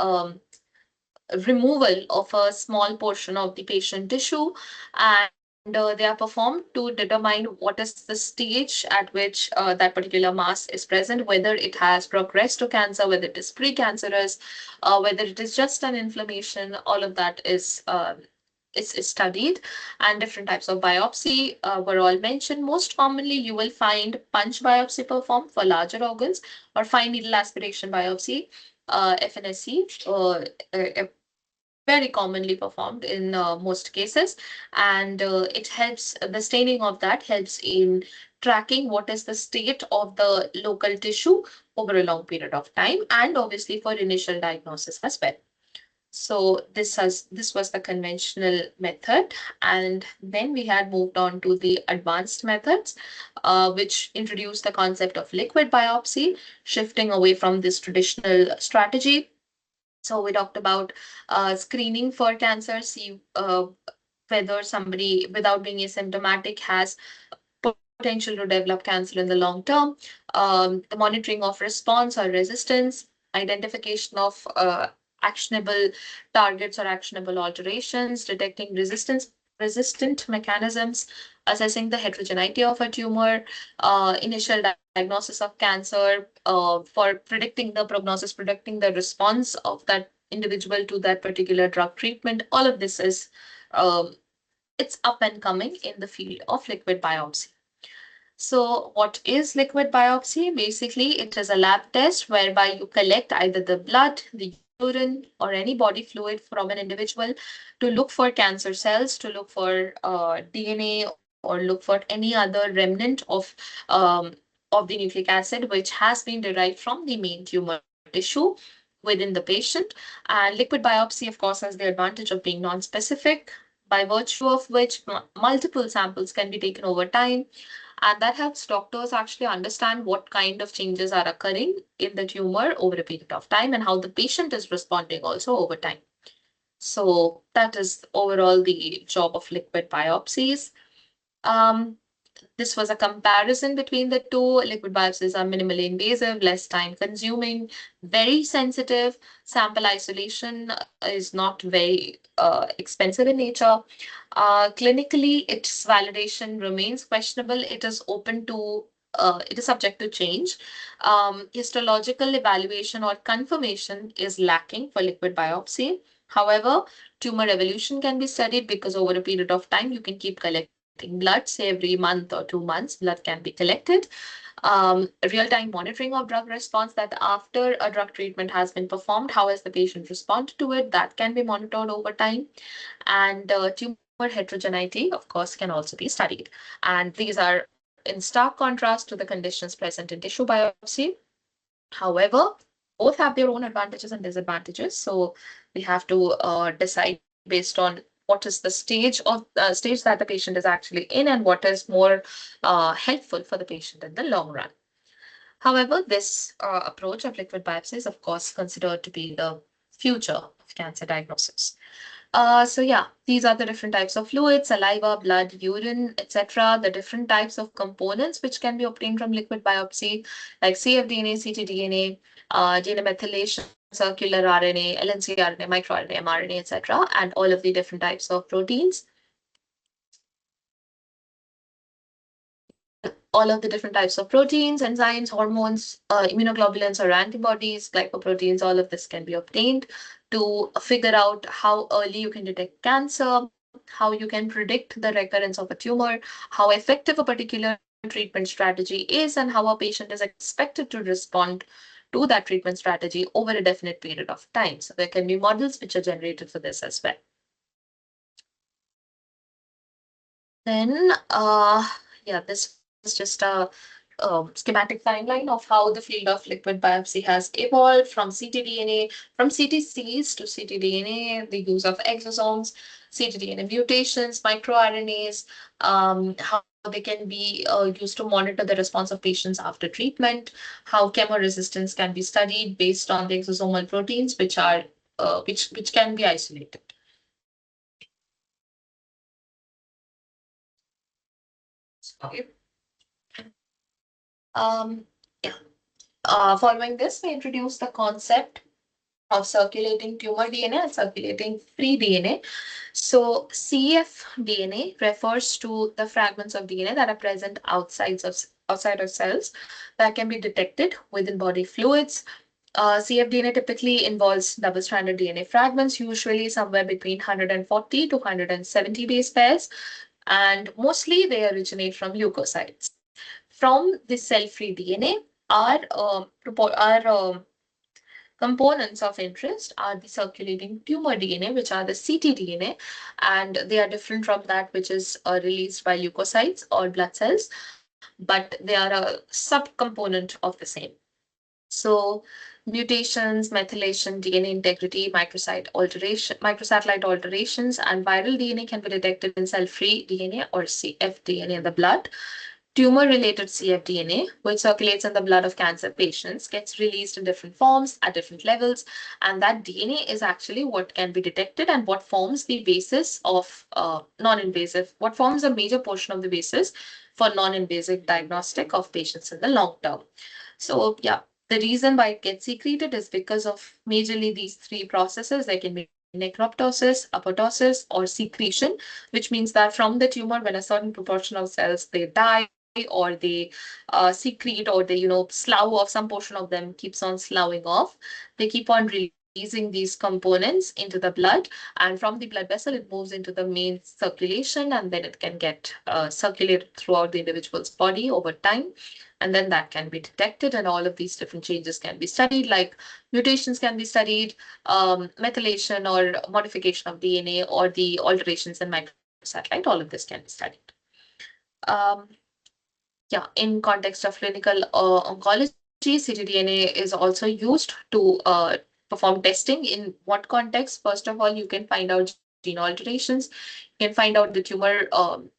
removal of a small portion of the patient tissue, and they are performed to determine what is the stage at which that particular mass is present, whether it has progressed to cancer, whether it is precancerous, whether it is just an inflammation. All of that is studied, and different types of biopsy were all mentioned. Most commonly, you will find punch biopsy performed for larger organs, or fine needle aspiration biopsy, FNSC, very commonly performed in most cases. And it helps, the staining of that helps in tracking what is the state of the local tissue over a long period of time, and obviously for initial diagnosis as well. So this was the conventional method, and then we had moved on to the advanced methods, which introduced the concept of liquid biopsy, shifting away from this traditional strategy. So we talked about screening for cancer, see whether somebody without being asymptomatic has potential to develop cancer in the long term, the monitoring of response or resistance, identification of actionable targets or actionable alterations, detecting resistant mechanisms, assessing the heterogeneity of a tumor, initial diagnosis of cancer, for predicting the prognosis, predicting the response of that individual to that particular drug treatment. All of this is it's up and coming in the field of liquid biopsy. So what is liquid biopsy? Basically, it is a lab test whereby you collect either the blood, the urine, or any body fluid from an individual to look for cancer cells, to look for DNA, or look for any other remnant of the nucleic acid which has been derived from the main tumor tissue within the patient. And liquid biopsy, of course, has the advantage of being non-specific, by virtue of which multiple samples can be taken over time, and that helps doctors actually understand what kind of changes are occurring in the tumor over a period of time, and how the patient is responding also over time. So that is overall the job of liquid biopsies. Um, This was a comparison between the two. Liquid biopsies are minimally invasive, less time consuming, very sensitive. Sample isolation is not very expensive in nature. Clinically, its validation remains questionable. It is open to it is subject to change. Histological evaluation or confirmation is lacking for liquid biopsy. However, tumor evolution can be studied because over a period of time, you can keep collecting blood, say every month or 2 months, blood can be collected. Real-time monitoring of drug response, that after a drug treatment has been performed, how has the patient responded to it, that can be monitored over time. And tumor heterogeneity, of course, can also be studied. And these are in stark contrast to the conditions present in tissue biopsy. However, both have their own advantages and disadvantages. So we have to decide based on what is the stage that the patient is actually in and what is more helpful for the patient in the long run. However, this approach of liquid biopsy is, of course, considered to be the future of cancer diagnosis. So yeah, these are the different types of fluids, saliva, blood, urine, etc. The different types of components which can be obtained from liquid biopsy, like cfDNA, ctDNA, DNA methylation, circular RNA, lncRNA, microRNA, mRNA, etc., and all of the different types of proteins. All of the different types of proteins, enzymes, hormones, immunoglobulins or antibodies, glycoproteins, all of this can be obtained to figure out how early you can detect cancer, how you can predict the recurrence of a tumor, how effective a particular treatment strategy is, and how a patient is expected to respond to that treatment strategy over a definite period of time. So there can be models which are generated for this as well. Then, yeah, this was just a schematic timeline of how the field of liquid biopsy has evolved from ctDNA, from CTCs to ctDNA, the use of exosomes, ctDNA mutations, microRNAs, how they can be used to monitor the response of patients after treatment, how chemoresistance can be studied based on the exosomal proteins, which are which can be isolated. Sorry. Yeah. Following this, we introduced the concept of circulating tumor DNA and circulating free DNA. So cfDNA refers to the fragments of DNA that are present outside of cells that can be detected within body fluids. cfDNA typically involves double-stranded DNA fragments, usually somewhere between 140 to 170 base pairs, and mostly they originate from leukocytes. From the cell-free DNA, our, our components of interest are the circulating tumor DNA, which are the ctDNA, and they are different from that which is released by leukocytes or blood cells, but they are a subcomponent of the same. So mutations, methylation, DNA integrity, microsatellite alterations, and viral DNA can be detected in cell-free DNA or cfDNA in the blood. Tumor-related cfDNA, which circulates in the blood of cancer patients, gets released in different forms at different levels, and that DNA is actually what can be detected and what forms the basis of non-invasive, what forms a major portion of the basis for non-invasive diagnostic of patients in the long term. So yeah, the reason why it gets secreted is because of majorly these three processes. There can be necroptosis, apoptosis, or secretion, which means that from the tumor, when a certain proportion of cells they die or they secrete or they slough off, some portion of them keeps on sloughing off. They keep on releasing these components into the blood, and from the blood vessel it moves into the main circulation, and then it can get circulated throughout the individual's body over time, and then that can be detected, and all of these different changes can be studied, like mutations can be studied, methylation or modification of DNA, or the alterations in microsatellite. All of this can be studied. Um, yeah, in context of clinical oncology, ctDNA is also used to perform testing. In what context? First of all, you can find out gene alterations, you can find out the tumor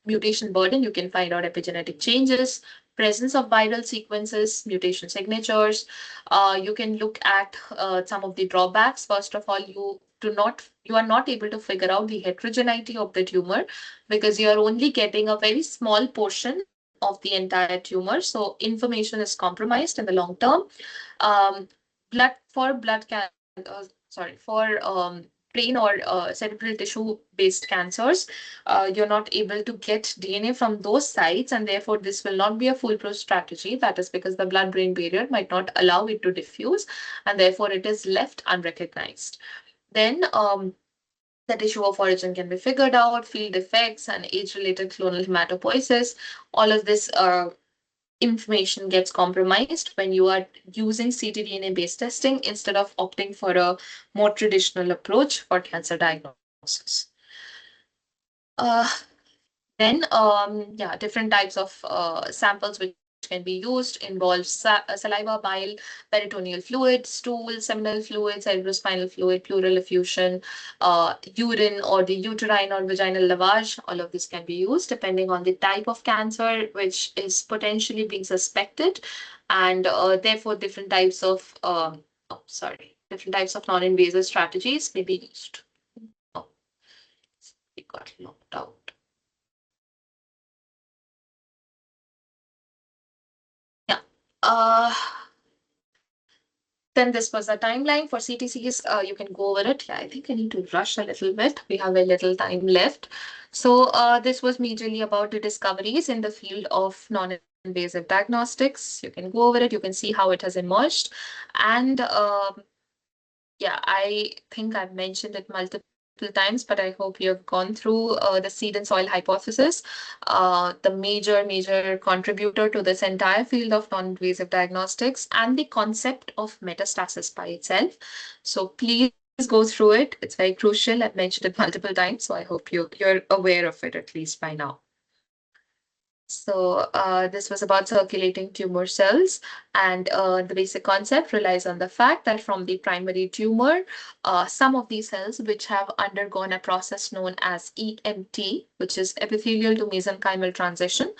mutation burden, you can find out epigenetic changes, presence of viral sequences, mutation signatures. You can look at some of the drawbacks. First of all, you are not able to figure out the heterogeneity of the tumor because you are only getting a very small portion of of the entire tumor. So information is compromised in the long term. Um, for brain or cerebral tissue based cancers, you're not able to get DNA from those sites, and therefore this will not be a foolproof strategy. That is because the blood brain barrier might not allow it to diffuse, and therefore it is left unrecognized. Then the tissue of origin can be figured out, field defects, and age related clonal hematopoiesis. All of this information gets compromised when you are using ctDNA based testing instead of opting for a more traditional approach for cancer diagnosis. Uh, then, different types of samples which can be used involve saliva, bile, peritoneal fluid, stool, seminal fluid, cerebrospinal fluid, pleural effusion, urine, or the uterine or vaginal lavage. All of this can be used depending on the type of cancer which is potentially being suspected, and therefore different types of non-invasive strategies may be used. Oh, we got locked out. Yeah. Then this was the timeline for CTCs. You can go over it. Yeah, I think I need to rush a little bit. We have a little time left. So this was majorly about the discoveries in the field of non-invasive diagnostics. You can go over it. You can see how it has emerged. And yeah, I think I've mentioned it multiple times, but I hope you have gone through the seed and soil hypothesis, the major contributor to this entire field of non-invasive diagnostics, and the concept of metastasis by itself. So please go through it. It's very crucial. I've mentioned it multiple times, so I hope you're aware of it at least by now. So this was about circulating tumor cells, and the basic concept relies on the fact that from the primary tumor, some of these cells which have undergone a process known as EMT, which is epithelial to mesenchymal transition,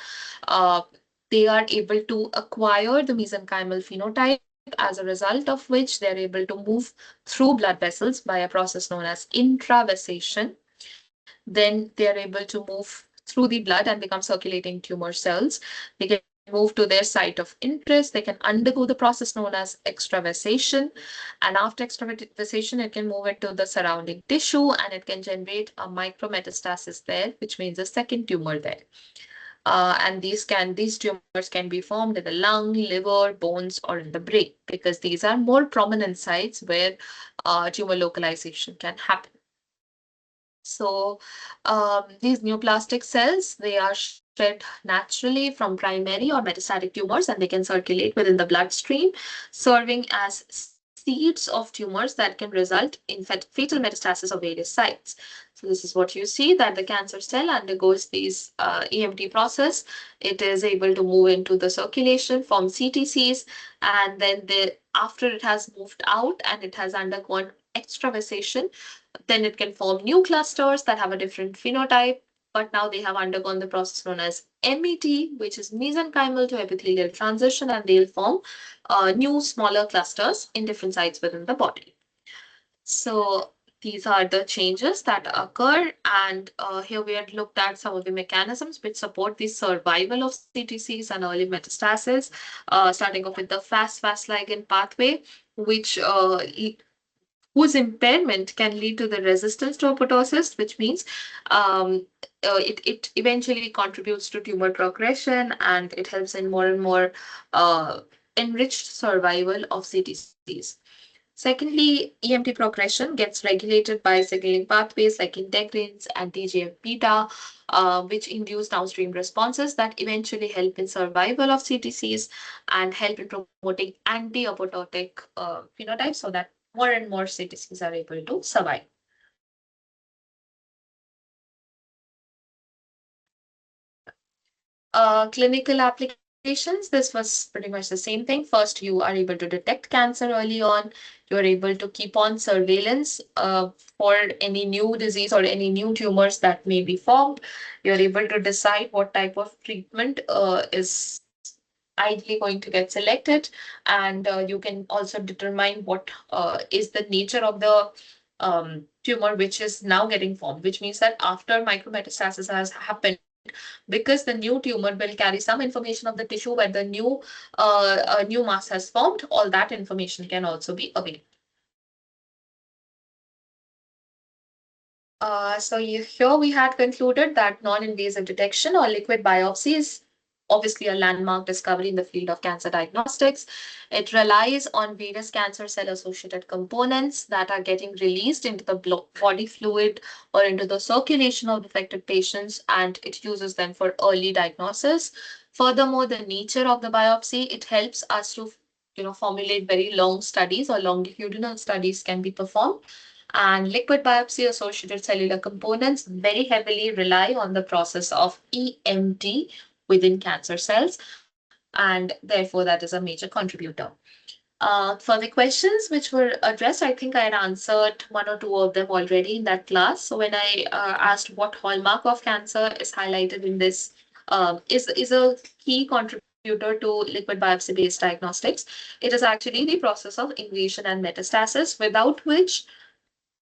uh, they are able to acquire the mesenchymal phenotype, as a result of which they're able to move through blood vessels by a process known as intravasation. Then they are able to move through the blood and become circulating tumor cells. They can move to their site of interest. They can undergo the process known as extravasation. And after extravasation, it can move into the surrounding tissue and it can generate a micrometastasis there, which means a second tumor there. And these tumors can be formed in the lung, liver, bones, or in the brain, because these are more prominent sites where tumor localization can happen. So these neoplastic cells, they are shed naturally from primary or metastatic tumors, and they can circulate within the bloodstream, serving as seeds of tumors that can result in fatal metastasis of various sites. So this is what you see, that the cancer cell undergoes these EMT process. It is able to move into the circulation, form CTCs, and then after it has moved out and it has undergone extravasation, then it can form new clusters that have a different phenotype, but now they have undergone the process known as MET, which is mesenchymal to epithelial transition, and they'll form new smaller clusters in different sites within the body. So these are the changes that occur, and here we had looked at some of the mechanisms which support the survival of CTCs and early metastasis, starting off with the Fas ligand pathway, which whose impairment can lead to the resistance to apoptosis, which means it eventually contributes to tumor progression, and it helps in more and more enriched survival of CTCs. Secondly, EMT progression gets regulated by signaling pathways like integrins and TGF-beta, which induce downstream responses that eventually help in survival of CTCs and help in promoting anti-apoptotic phenotypes so that more and more CTCs are able to survive. Clinical applications, this was pretty much the same thing. First, you are able to detect cancer early on. You are able to keep on surveillance for any new disease or any new tumors that may be formed. You are able to decide what type of treatment is ideally going to get selected, and you can also determine what is the nature of the tumor which is now getting formed, which means that after micrometastasis has happened, because the new tumor will carry some information of the tissue where the new mass has formed. All that information can also be available. Here we had concluded that non-invasive detection or liquid biopsy is obviously a landmark discovery in the field of cancer diagnostics. It relies on various cancer cell associated components that are getting released into the body fluid or into the circulation of affected patients, and it uses them for early diagnosis. Furthermore, the nature of the biopsy, it helps us to formulate very long studies, or longitudinal studies can be performed. And liquid biopsy associated cellular components very heavily rely on the process of EMT within cancer cells, and therefore that is a major contributor. For the questions which were addressed, I think I had answered one or two of them already in that class. So when I asked what hallmark of cancer is highlighted in this, is a key contributor to liquid biopsy-based diagnostics, it is actually the process of invasion and metastasis, without which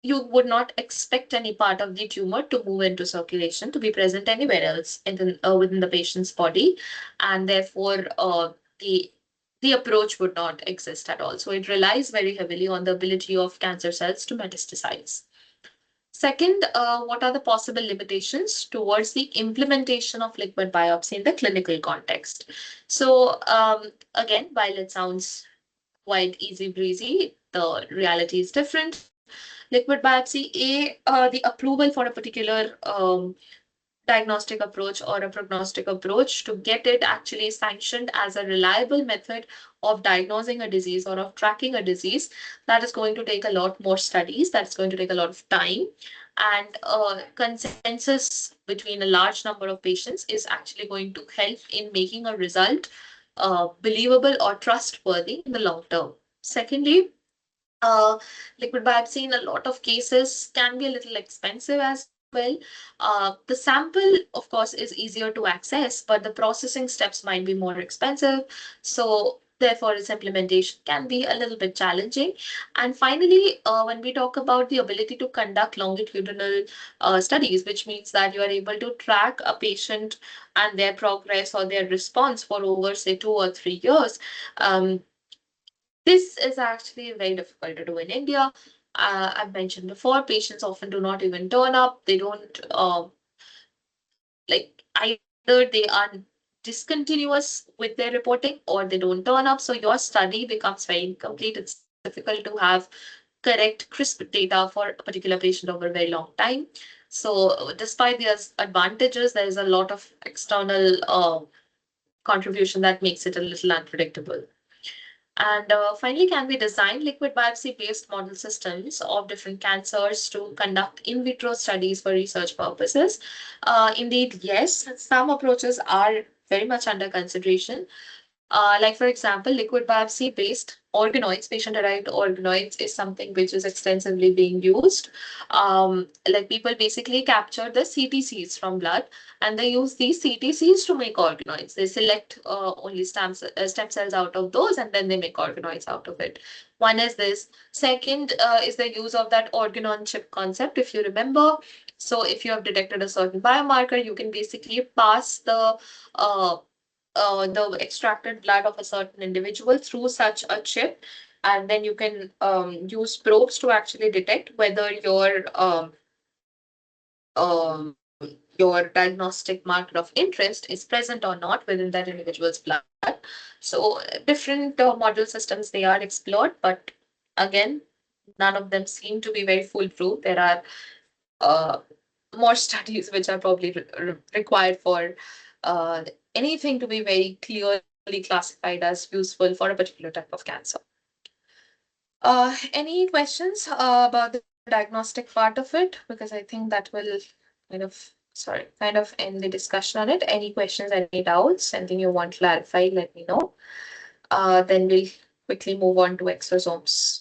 you would not expect any part of the tumor to move into circulation to be present anywhere else within the patient's body, and therefore the approach would not exist at all. So it relies very heavily on the ability of cancer cells to metastasize. Second, what are the possible limitations towards the implementation of liquid biopsy in the clinical context? So again, while it sounds quite easy breezy, the reality is different. Liquid biopsy, the approval for a particular diagnostic approach or a prognostic approach, to get it actually sanctioned as a reliable method of diagnosing a disease or of tracking a disease, that is going to take a lot more studies, that's going to take a lot of time, and consensus between a large number of patients is actually going to help in making a result believable or trustworthy in the long term. Secondly, liquid biopsy in a lot of cases can be a little expensive as well. The sample, of course, is easier to access, but the processing steps might be more expensive. So therefore, its implementation can be a little bit challenging. And finally, when we talk about the ability to conduct longitudinal studies, which means that you are able to track a patient and their progress or their response for over, say, 2 or 3 years, this is actually very difficult to do in India. I've mentioned before, patients often do not even turn up. They don't, like, either they are discontinuous with their reporting or they don't turn up. So your study becomes very incomplete. It's difficult to have correct, crisp data for a particular patient over a very long time. So despite these advantages, there is a lot of external contribution that makes it a little unpredictable. And finally, can we design liquid biopsy-based model systems of different cancers to conduct in vitro studies for research purposes? Indeed, yes. Some approaches are very much under consideration. Like, for example, liquid biopsy-based organoids, patient-derived organoids, is something which is extensively being used. Like, people basically capture the CTCs from blood, and they use these CTCs to make organoids. They select only stem cells out of those, and then they make organoids out of it. One is this. Second is the use of that organ-on-chip concept, if you remember. So if you have detected a certain biomarker, you can basically pass the extracted blood of a certain individual through such a chip, and then you can use probes to actually detect whether your diagnostic marker of interest is present or not within that individual's blood. So different model systems, they are explored, but again, none of them seem to be very foolproof. There are uh, more studies which are probably required for uh, anything to be very clearly classified as useful for a particular type of cancer. Any questions about the diagnostic part of it? Because I think that will kind of end the discussion on it. Any questions, any doubts, anything you want clarified, let me know. Then we'll quickly move on to exosomes.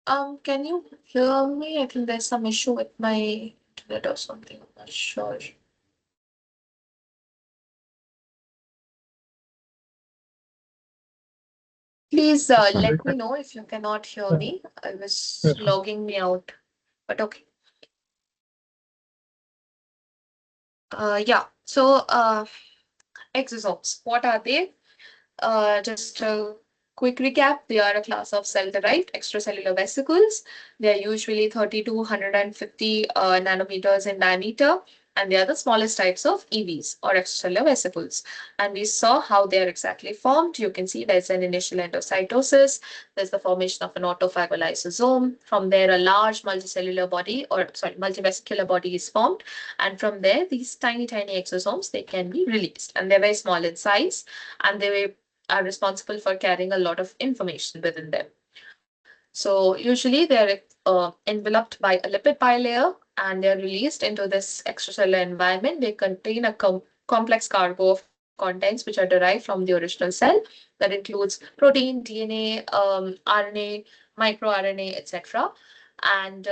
Can you hear me? I think there's some issue with my internet or something. I'm not sure. Please let me know if you cannot hear me. I was logging me out, but okay. Yeah. So, exosomes. What are they? Just a quick recap. They are a class of cell-derived extracellular vesicles. They are usually 30 to 150 nanometers in diameter, and they are the smallest types of EVs or extracellular vesicles. And we saw how they are exactly formed. You can see there's an initial endocytosis. There's the formation of an autophagal lysosome. From there, a large multicellular body, or sorry, multivesicular body is formed. And from there, these tiny, tiny exosomes, they can be released. And they're very small in size, and they are responsible for carrying a lot of information within them. So usually they're enveloped by a lipid bilayer, and they're released into this extracellular environment. They contain a complex cargo of contents which are derived from the original cell. That includes protein, DNA, RNA, microRNA, etc. And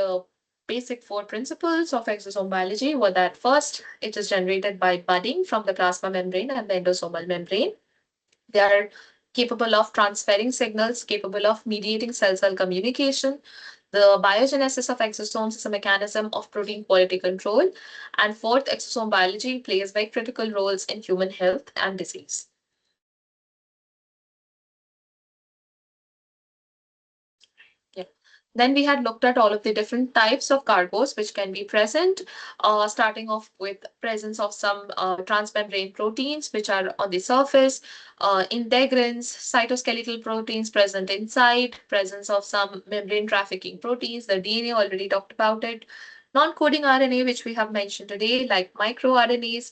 basic four principles of exosome biology were that first, it is generated by budding from the plasma membrane and the endosomal membrane. They are capable of transferring signals, capable of mediating cell-cell communication. The biogenesis of exosomes is a mechanism of protein quality control. And fourth, exosome biology plays very critical roles in human health and disease. Yeah. Then we had looked at all of the different types of cargoes which can be present, starting off with presence of some transmembrane proteins which are on the surface, integrins, cytoskeletal proteins present inside, presence of some membrane trafficking proteins, the DNA already talked about it, non-coding RNA, which we have mentioned today, like microRNAs,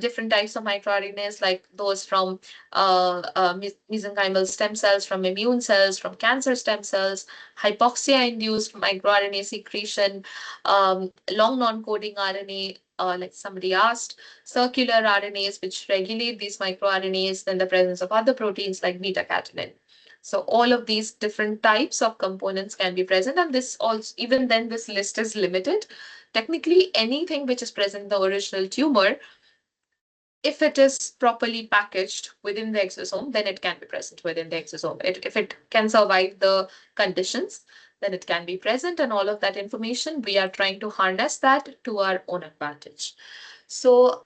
different types of microRNAs, like those from mesenchymal stem cells, from immune cells, from cancer stem cells, hypoxia-induced microRNA secretion, long non-coding RNA, like somebody asked, circular RNAs, which regulate these microRNAs, then the presence of other proteins like beta-catenin. So all of these different types of components can be present, and this also, even then, this list is limited. Technically, anything which is present in the original tumor, if it is properly packaged within the exosome, then it can be present within the exosome. If it can survive the conditions, then it can be present. And all of that information, we are trying to harness that to our own advantage. So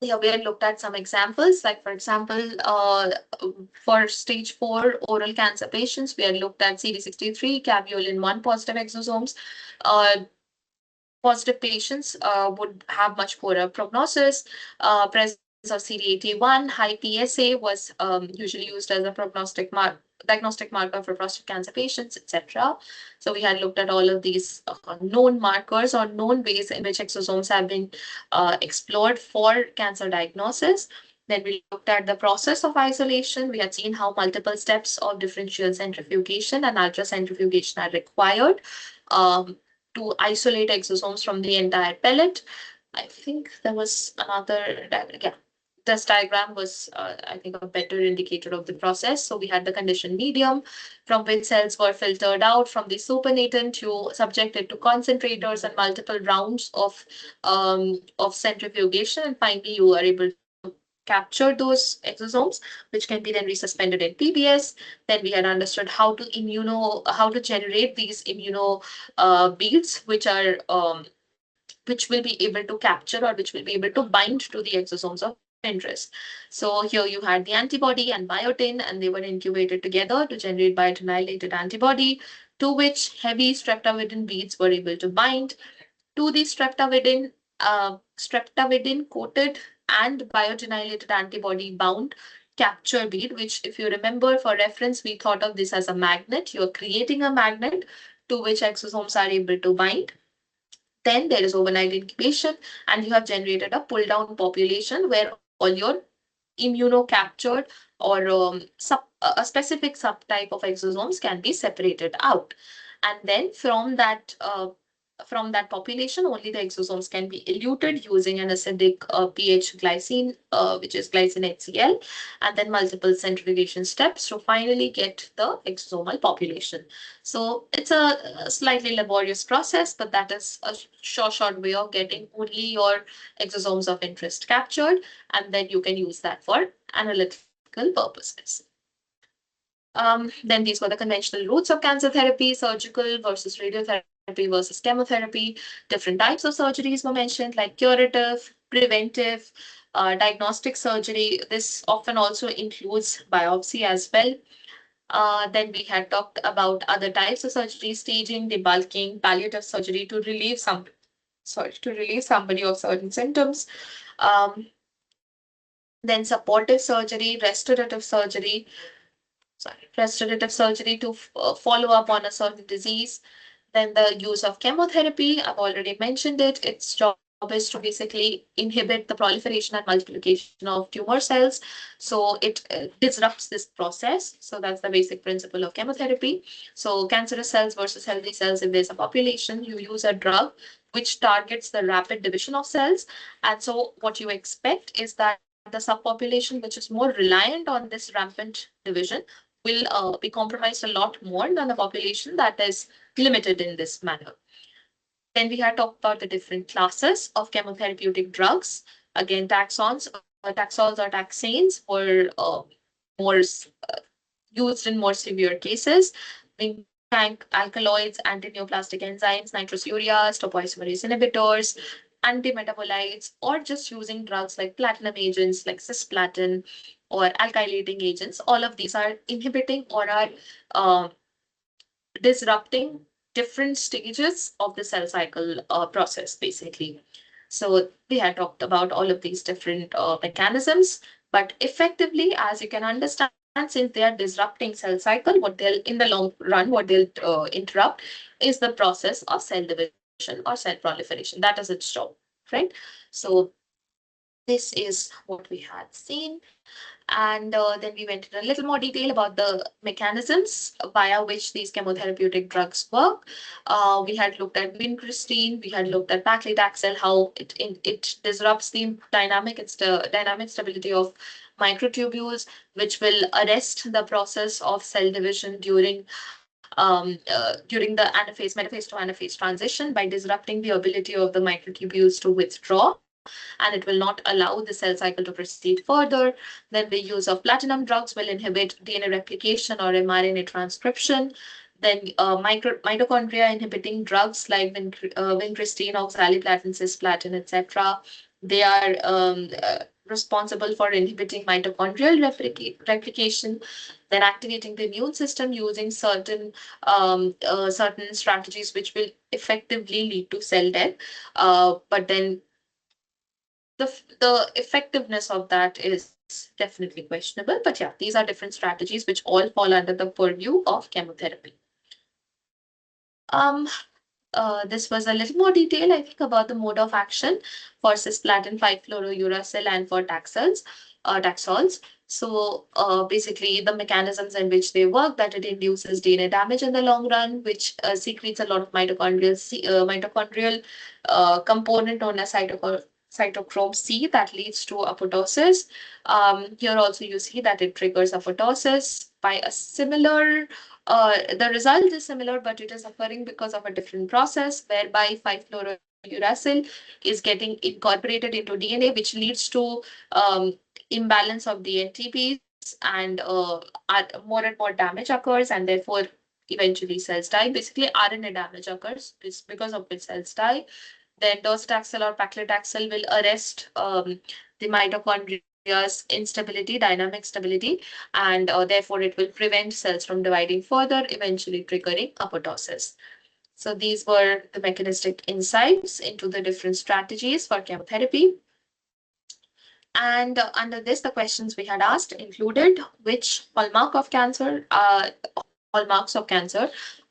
yeah, we had looked at some examples, like for example, for stage 4 oral cancer patients, we had looked at CD63, caveolin 1 positive exosomes. Positive patients would have much poorer prognosis. Presence of CD81, high PSA was usually used as a diagnostic marker for prostate cancer patients, etc. So we had looked at all of these known markers or known ways in which exosomes have been explored for cancer diagnosis. Then we looked at the process of isolation. We had seen how multiple steps of differential centrifugation and ultracentrifugation are required. To isolate exosomes from the entire pellet. I think there was another diagram. Yeah, this diagram was, I think, a better indicator of the process. So we had the conditioned medium from which cells were filtered out from the supernatant. You subjected to concentrators and multiple rounds of centrifugation, and finally you were able to capture those exosomes, which can be then resuspended in PBS. Then we had understood how to generate these immuno beads, which will be able to capture or which will be able to bind to the exosomes of interest. So here you had the antibody and biotin, and they were incubated together to generate biotin-ylated antibody, to which heavy streptavidin beads were able to bind to the streptavidin coated and biotin-ylated antibody bound capture bead, which, if you remember, for reference, we thought of this as a magnet. You're creating a magnet to which exosomes are able to bind. Then there is overnight incubation, and you have generated a pull down population where all your immunocaptured or a specific subtype of exosomes can be separated out. And then from that from that population, only the exosomes can be eluted using an acidic pH glycine, which is glycine HCl, and then multiple centrifugation steps to finally get the exosomal population. So it's a slightly laborious process, but that is a short way of getting only your exosomes of interest captured, and then you can use that for analytical purposes. Then these were the conventional routes of cancer therapy, surgical versus radiotherapy versus chemotherapy. Different types of surgeries were mentioned, like curative, preventive, diagnostic surgery. This often also includes biopsy as well. Then we had talked about other types of surgery, staging, debulking, palliative surgery to relieve somebody of certain symptoms. Um, then supportive surgery, restorative surgery to follow up on a certain disease. Then the use of chemotherapy, I've already mentioned it. Its job is to basically inhibit the proliferation and multiplication of tumor cells. So it disrupts this process. So that's the basic principle of chemotherapy. So cancerous cells versus healthy cells, if there's a population, you use a drug which targets the rapid division of cells. And so what you expect is that the subpopulation, which is more reliant on this rampant division, will be compromised a lot more than the population that is limited in this manner. Then we had talked about the different classes of chemotherapeutic drugs. Again, taxols or taxanes were more used in more severe cases. Tank alkaloids, antineoplastic enzymes, nitrosurias, topoisomerase inhibitors, antimetabolites, or just using drugs like platinum agents like cisplatin or alkylating agents. All of these are inhibiting or are uh, disrupting different stages of the cell cycle process, basically. So we had talked about all of these different mechanisms, but effectively, as you can understand, since they are disrupting cell cycle, what they'll in the long run, what they'll interrupt is the process of cell division or cell proliferation. That is its job, right? So this is what we had seen. And then we went into a little more detail about the mechanisms via which these chemotherapeutic drugs work. We had looked at vincristine, we had looked at paclitaxel, how it disrupts the dynamic stability of microtubules, which will arrest the process of cell division during the metaphase to anaphase transition by disrupting the ability of the microtubules to withdraw, and it will not allow the cell cycle to proceed further. Then the use of platinum drugs will inhibit DNA replication or mRNA transcription. Then mitochondria inhibiting drugs like vincristine, oxaliplatin, cisplatin, etc. They are responsible for inhibiting mitochondrial replication, then activating the immune system using certain strategies which will effectively lead to cell death. But then the effectiveness of that is definitely questionable. But yeah, these are different strategies which all fall under the purview of chemotherapy. Um, this was a little more detail, I think, about the mode of action for cisplatin 5-fluorouracil and for taxols. So basically, the mechanisms in which they work, that it induces DNA damage in the long run, which secretes a lot of mitochondrial component known as cytochrome C that leads to apoptosis. Here also you see that it triggers apoptosis by a similar the result is similar, but it is occurring because of a different process whereby 5-fluorouracil is getting incorporated into DNA, which leads to imbalance of the NTPs and more and more damage occurs, and therefore eventually cells die. Basically, RNA damage occurs because of which cells die. Then docetaxel or paclitaxel will arrest the mitochondria's instability, dynamic stability, and therefore it will prevent cells from dividing further, eventually triggering apoptosis. So these were the mechanistic insights into the different strategies for chemotherapy. And under this, the questions we had asked included which hallmarks of cancer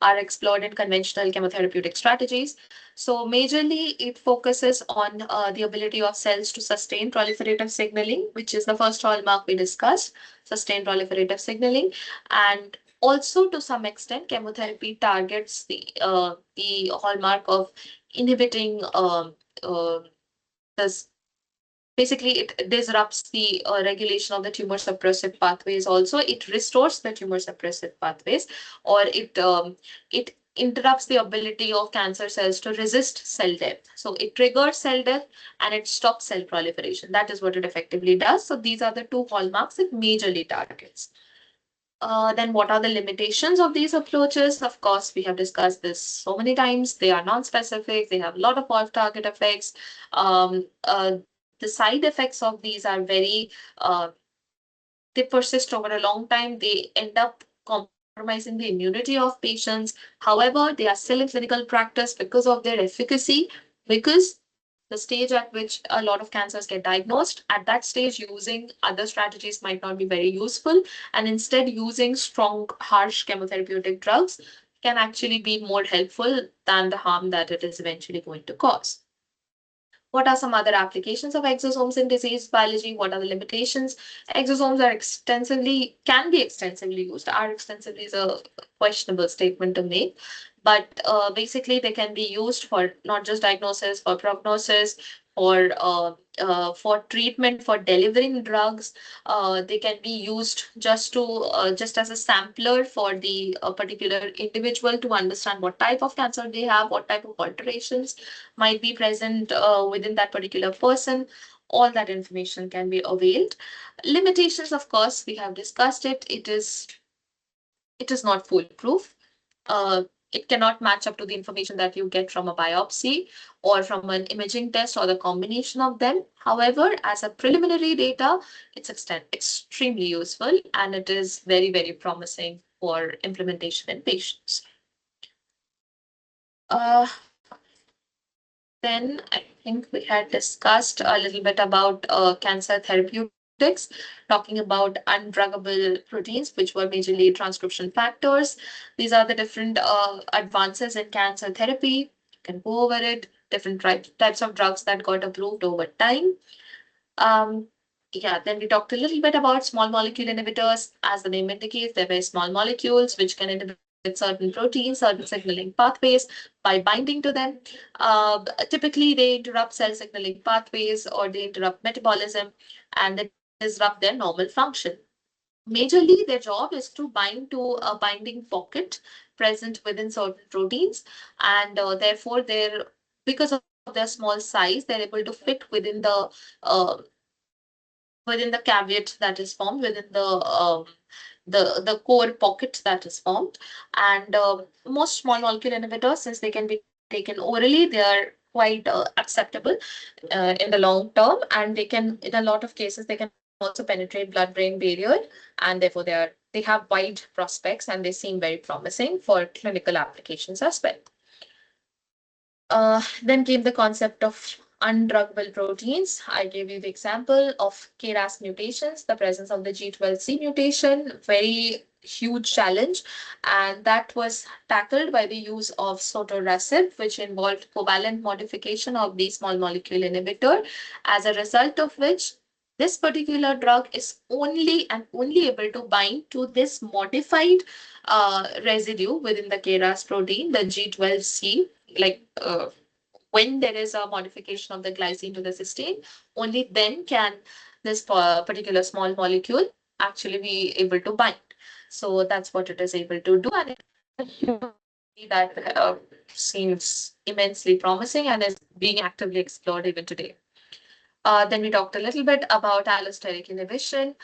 are explored in conventional chemotherapeutic strategies. So majorly, it focuses on the ability of cells to sustain proliferative signaling, which is the first hallmark we discussed, sustained proliferative signaling. And also, to some extent, chemotherapy targets the hallmark of inhibiting this. Basically, it disrupts the regulation of the tumor suppressive pathways. Also, it restores the tumor suppressive pathways, or it interrupts the ability of cancer cells to resist cell death. So it triggers cell death and it stops cell proliferation. That is what it effectively does. So these are the two hallmarks it majorly targets. Then what are the limitations of these approaches? Of course, we have discussed this so many times. They are non-specific. They have a lot of off-target effects. The side effects of these are very, they persist over a long time. They end up compromising the immunity of patients. However, they are still in clinical practice because of their efficacy, because the stage at which a lot of cancers get diagnosed, at that stage, using other strategies might not be very useful. And instead, using strong, harsh chemotherapeutic drugs can actually be more helpful than the harm that it is eventually going to cause. What are some other applications of exosomes in disease biology? What are the limitations? Exosomes are can be extensively used. Are extensively is a questionable statement to make, but basically they can be used for not just diagnosis, for prognosis, for treatment, for delivering drugs. They can be used just as a sampler for the particular individual to understand what type of cancer they have, what type of alterations might be present within that particular person. All that information can be availed. Limitations, of course, we have discussed it. It is not foolproof. Uh, it cannot match up to the information that you get from a biopsy or from an imaging test or the combination of them. However, as a preliminary data, it's extremely useful and it is very, very promising for implementation in patients. Uh, Then I think we had discussed a little bit about cancer therapeutics, talking about undruggable proteins, which were majorly transcription factors. These are the different advances in cancer therapy. You can go over it, different types of drugs that got approved over time. Um, yeah, then we talked a little bit about small molecule inhibitors. As the name indicates, they're very small molecules which can inhibit certain proteins, certain signaling pathways by binding to them. Typically, they interrupt cell signaling pathways or they interrupt metabolism and they disrupt their normal function. Majorly, their job is to bind to a binding pocket present within certain proteins, and therefore, because of their small size, they're able to fit uh, within the caveat that is formed within the core pocket that is formed. And most small molecule inhibitors, since they can be taken orally, they are quite acceptable in the long term, and they can, in a lot of cases, they can also penetrate blood-brain barrier, and therefore they have wide prospects and they seem very promising for clinical applications as well. Then came the concept of undruggable proteins. I gave you the example of KRAS mutations, the presence of the G12C mutation, very huge challenge. And that was tackled by the use of sotorasib, which involved covalent modification of the small molecule inhibitor, as a result of which this particular drug is only and only able to bind to this modified residue within the KRAS protein, the G12C, like when there is a modification of the glycine to the cysteine, only then can this particular small molecule actually be able to bind. So that's what it is able to do, and that seems immensely promising and is being actively explored even today. Then we talked a little bit about allosteric inhibition,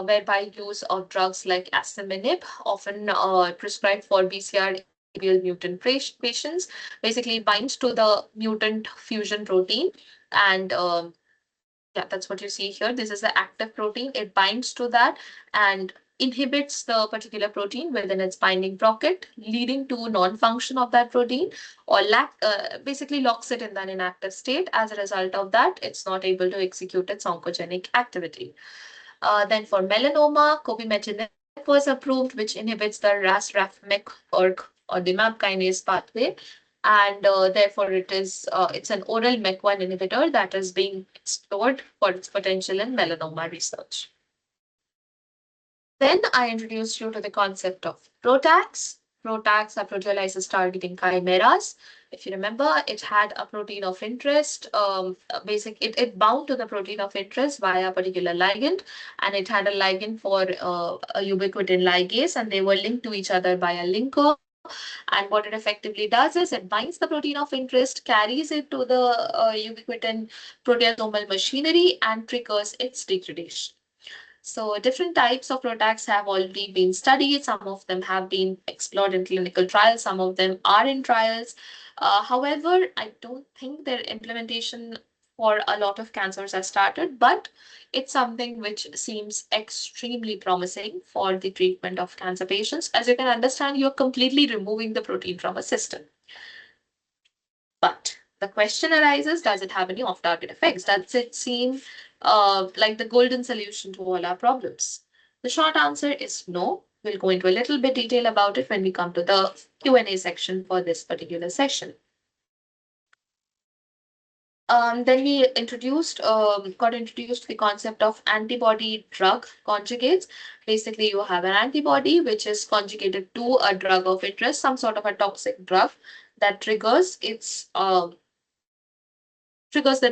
whereby use of drugs like asciminib, often prescribed for BCR-ABL mutant patients, basically binds to the mutant fusion protein. And yeah, that's what you see here. This is the active protein. It binds to that and inhibits the particular protein within its binding pocket, leading to non-function of that protein, or basically locks it in an inactive state. As a result of that, it's not able to execute its oncogenic activity. Then for melanoma, cobimetinib was approved, which inhibits the RAS-RAF-MEK or the MAP kinase pathway, and therefore it's an oral MEK1 inhibitor that is being explored for its potential in melanoma research. Then I introduced you to the concept of PROTACs. PROTACs are proteolysis targeting chimeras. If you remember, it had a protein of interest. It bound to the protein of interest via a particular ligand, and it had a ligand for a ubiquitin ligase, and they were linked to each other by a linker. And what it effectively does is it binds the protein of interest, carries it to the ubiquitin proteasomal machinery, and triggers its degradation. So different types of PROTACs have already been studied. Some of them have been explored in clinical trials. Some of them are in trials. However, I don't think their implementation for a lot of cancers has started, but it's something which seems extremely promising for the treatment of cancer patients. As you can understand, you're completely removing the protein from a system. But the question arises, does it have any off-target effects? Does it seem like the golden solution to all our problems? The short answer is no. We'll go into a little bit detail about it when we come to the Q&A section for this particular session. Then we got introduced to the concept of antibody drug conjugates. Basically, you have an antibody which is conjugated to a drug of interest, some sort of a toxic drug that triggers the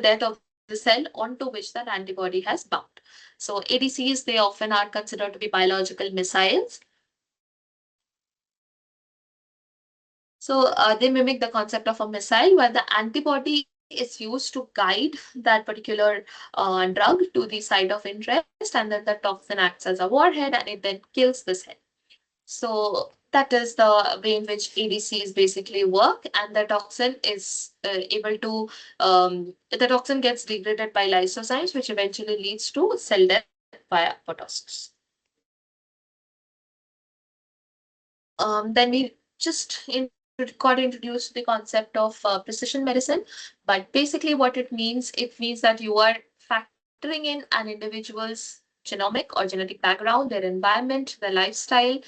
death of the cell onto which that antibody has bound. So ADCs, they often are considered to be biological missiles. So they mimic the concept of a missile where the antibody is used to guide that particular drug to the site of interest, and then the toxin acts as a warhead and it then kills the cell. So that is the way in which ADCs basically work, and the toxin is the toxin gets degraded by lysozymes, which eventually leads to cell death via apoptosis. Then we got introduced to the concept of precision medicine, but basically what it means that you are factoring in an individual's genomic or genetic background, their environment, their lifestyle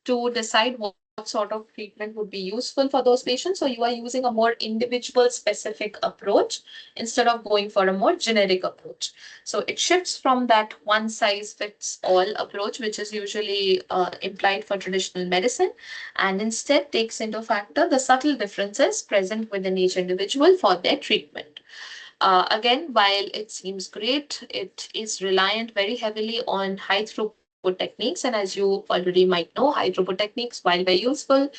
to decide what sort of treatment would be useful for those patients. So you are using a more individual specific approach instead of going for a more generic approach. So it shifts from that one size fits all approach, which is usually implied for traditional medicine, and instead takes into factor the subtle differences present within each individual for their treatment. Again, while it seems great, it is reliant very heavily on high throughput techniques. And as you already might know, high throughput techniques, while very useful,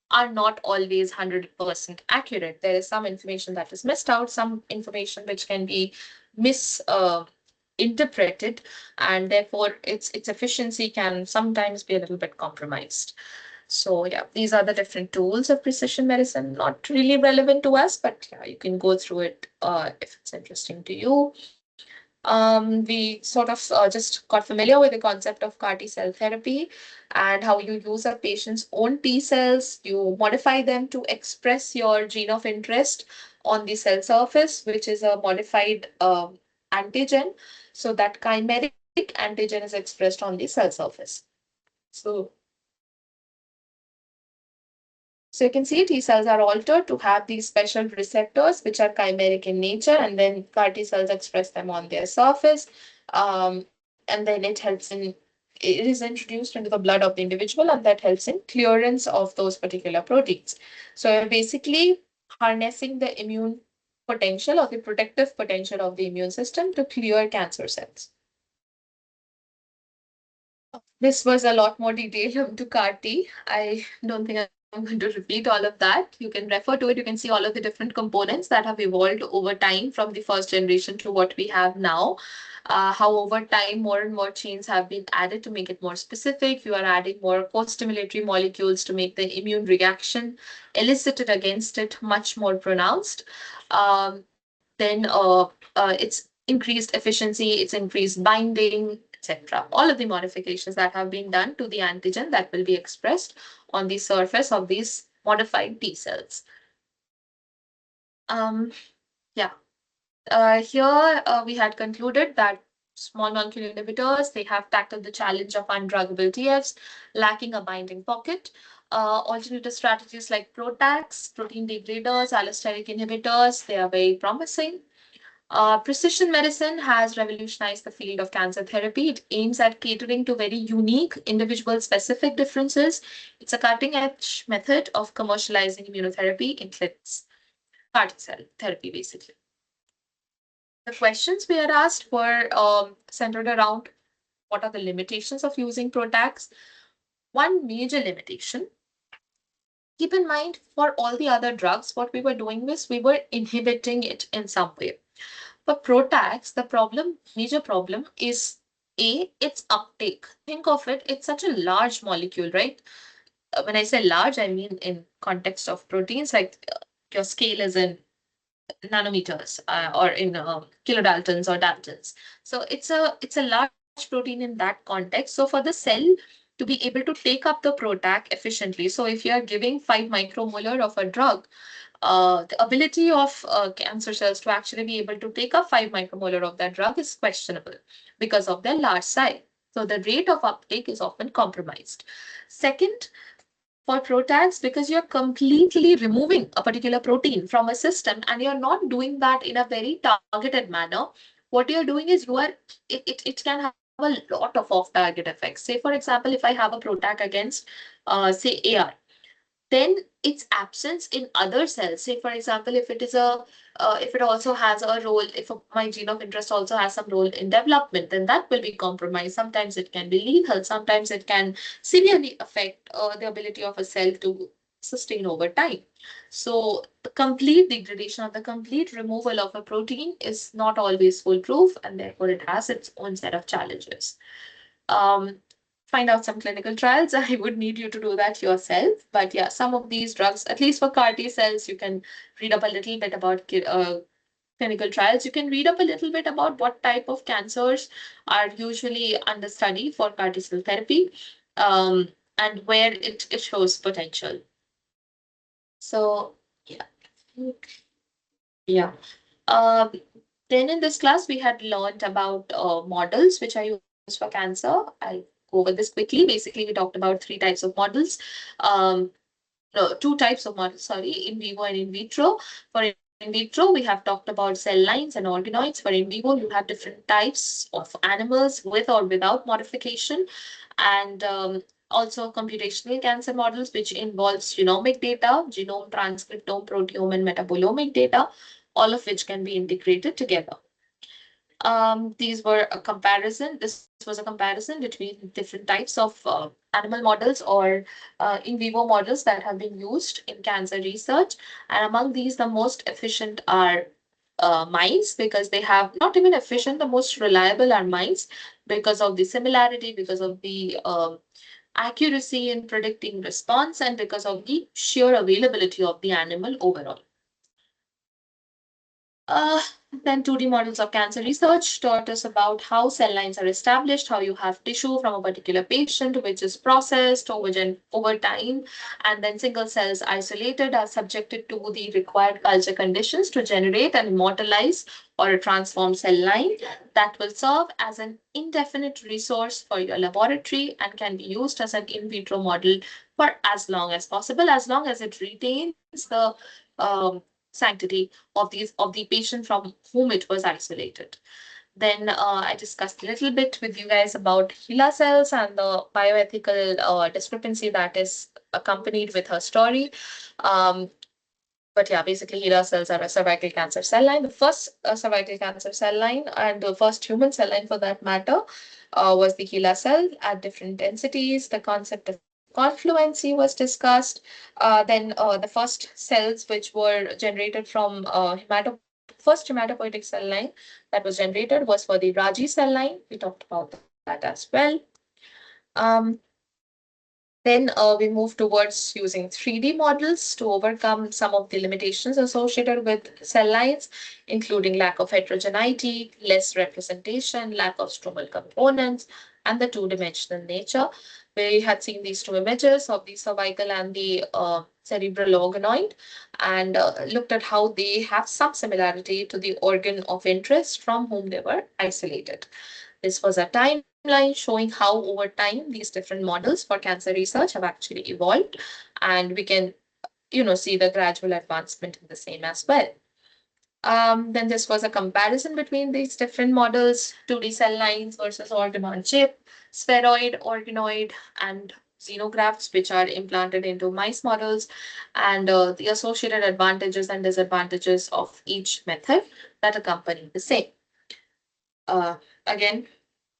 are not always 100% accurate. There is some information that is missed out, some information which can be misinterpreted, and therefore its efficiency can sometimes be a little bit compromised. So yeah, these are the different tools of precision medicine. Not really relevant to us, but yeah, you can go through it if it's interesting to you. We sort of just got familiar with the concept of CAR T cell therapy and how you use a patient's own T cells, you modify them to express your gene of interest on the cell surface, which is a modified antigen. So that chimeric antigen is expressed on the cell surface. So So you can see T cells are altered to have these special receptors which are chimeric in nature, and then CAR T cells express them on their surface. And then it is introduced into the blood of the individual, and that helps in clearance of those particular proteins. So you're basically harnessing the immune potential or the protective potential of the immune system to clear cancer cells. This was a lot more detailed to CAR T. I don't think I'm going to repeat all of that. You can refer to it. You can see all of the different components that have evolved over time from the first generation to what we have now. How over time more and more chains have been added to make it more specific. You are adding more co-stimulatory molecules to make the immune reaction elicited against it much more pronounced. Then it's increased efficiency, it's increased binding, etc. All of the modifications that have been done to the antigen that will be expressed on the surface of these modified T cells. Yeah. Here we had concluded that small molecule inhibitors, they have tackled the challenge of undruggable TFs, lacking a binding pocket. Alternative strategies like PROTACs, protein degraders, allosteric inhibitors, they are very promising. Precision medicine has revolutionized the field of cancer therapy. It aims at catering to very unique individual specific differences. It's a cutting edge method of commercializing immunotherapy. Includes CAR T cell therapy, basically. The questions we had asked were centered around what are the limitations of using PROTACs. One major limitation, keep in mind, for all the other drugs, what we were doing was we were inhibiting it in some way. For PROTACs, the major problem is its uptake. Think of it, it's such a large molecule, right? When I say large, I mean in context of proteins, like your scale is in nanometers or in kilodaltons or daltons. So it's a large protein in that context. So for the cell to be able to take up the PROTAC efficiently, so if you are giving 5 micromolar of a drug, the ability of cancer cells to actually be able to take up 5 micromolar of that drug is questionable because of their large size. So the rate of uptake is often compromised. Second, for PROTACs, because you're completely removing a particular protein from a system and you're not doing that in a very targeted manner, what you're doing is it can have a lot of off-target effects. Say, for example, if I have a PROTAC against, say, AR, then its absence in other cells, say for example, if it is a if it also has a role, if my gene of interest also has some role in development, then that will be compromised. Sometimes it can be lethal, sometimes it can severely affect the ability of a cell to sustain over time. So the complete degradation or the complete removal of a protein is not always foolproof, and therefore it has its own set of challenges. um, Find out some clinical trials. I would need you to do that yourself. But yeah, some of these drugs, at least for CAR T cells, you can read up a little bit about clinical trials. You can read up a little bit about what type of cancers are usually under study for CAR T cell therapy, um, and where it shows potential. So yeah, yeah. Um, then in this class, we had learned about models which are used for cancer. I'll go over this quickly. Basically, we talked about 3 types of models. Um, no, 2 types of models, sorry, in vivo and in vitro. For in vitro, we have talked about cell lines and organoids. For in vivo, you have different types of animals with or without modification. And also computational cancer models, which involves genomic data, genome, transcriptome, proteome, and metabolomic data, all of which can be integrated together. These were a comparison. This was a comparison between different types of animal models or in vivo models that have been used in cancer research. And among these, the most efficient are mice, because they have not even efficient, the most reliable are mice because of the similarity, because of the accuracy in predicting response, and because of the sheer availability of the animal overall. Uh, then 2D models of cancer research taught us about how cell lines are established, how you have tissue from a particular patient, which is processed over time, and then single cells isolated are subjected to the required culture conditions to generate and immortalize or a transformed cell line that will serve as an indefinite resource for your laboratory and can be used as an in vitro model for as long as possible, as long as it retains the um, sanctity of the patient from whom it was isolated. Then I discussed a little bit with you guys about HeLa cells and the bioethical discrepancy that is accompanied with her story. Um, but yeah, basically HeLa cells are a cervical cancer cell line, the first cervical cancer cell line and the first human cell line for that matter was the HeLa cell at different densities. The concept of confluency was discussed. Then the first cells which were generated from first hematopoietic cell line that was generated was for the Raji cell line. We talked about that as well. Um, then we moved towards using 3D models to overcome some of the limitations associated with cell lines, including lack of heterogeneity, less representation, lack of stromal components, and the two-dimensional nature. We had seen these 2 images of the cervical and the cerebral organoid and looked at how they have some similarity to the organ of interest from whom they were isolated. This was a timeline showing how over time these different models for cancer research have actually evolved, and we can see the gradual advancement in the same as well. Then this was a comparison between these different models, 2D cell lines versus organ-on-chip, spheroid, organoid, and xenografts, which are implanted into mice models, and the associated advantages and disadvantages of each method that accompany the same. Again,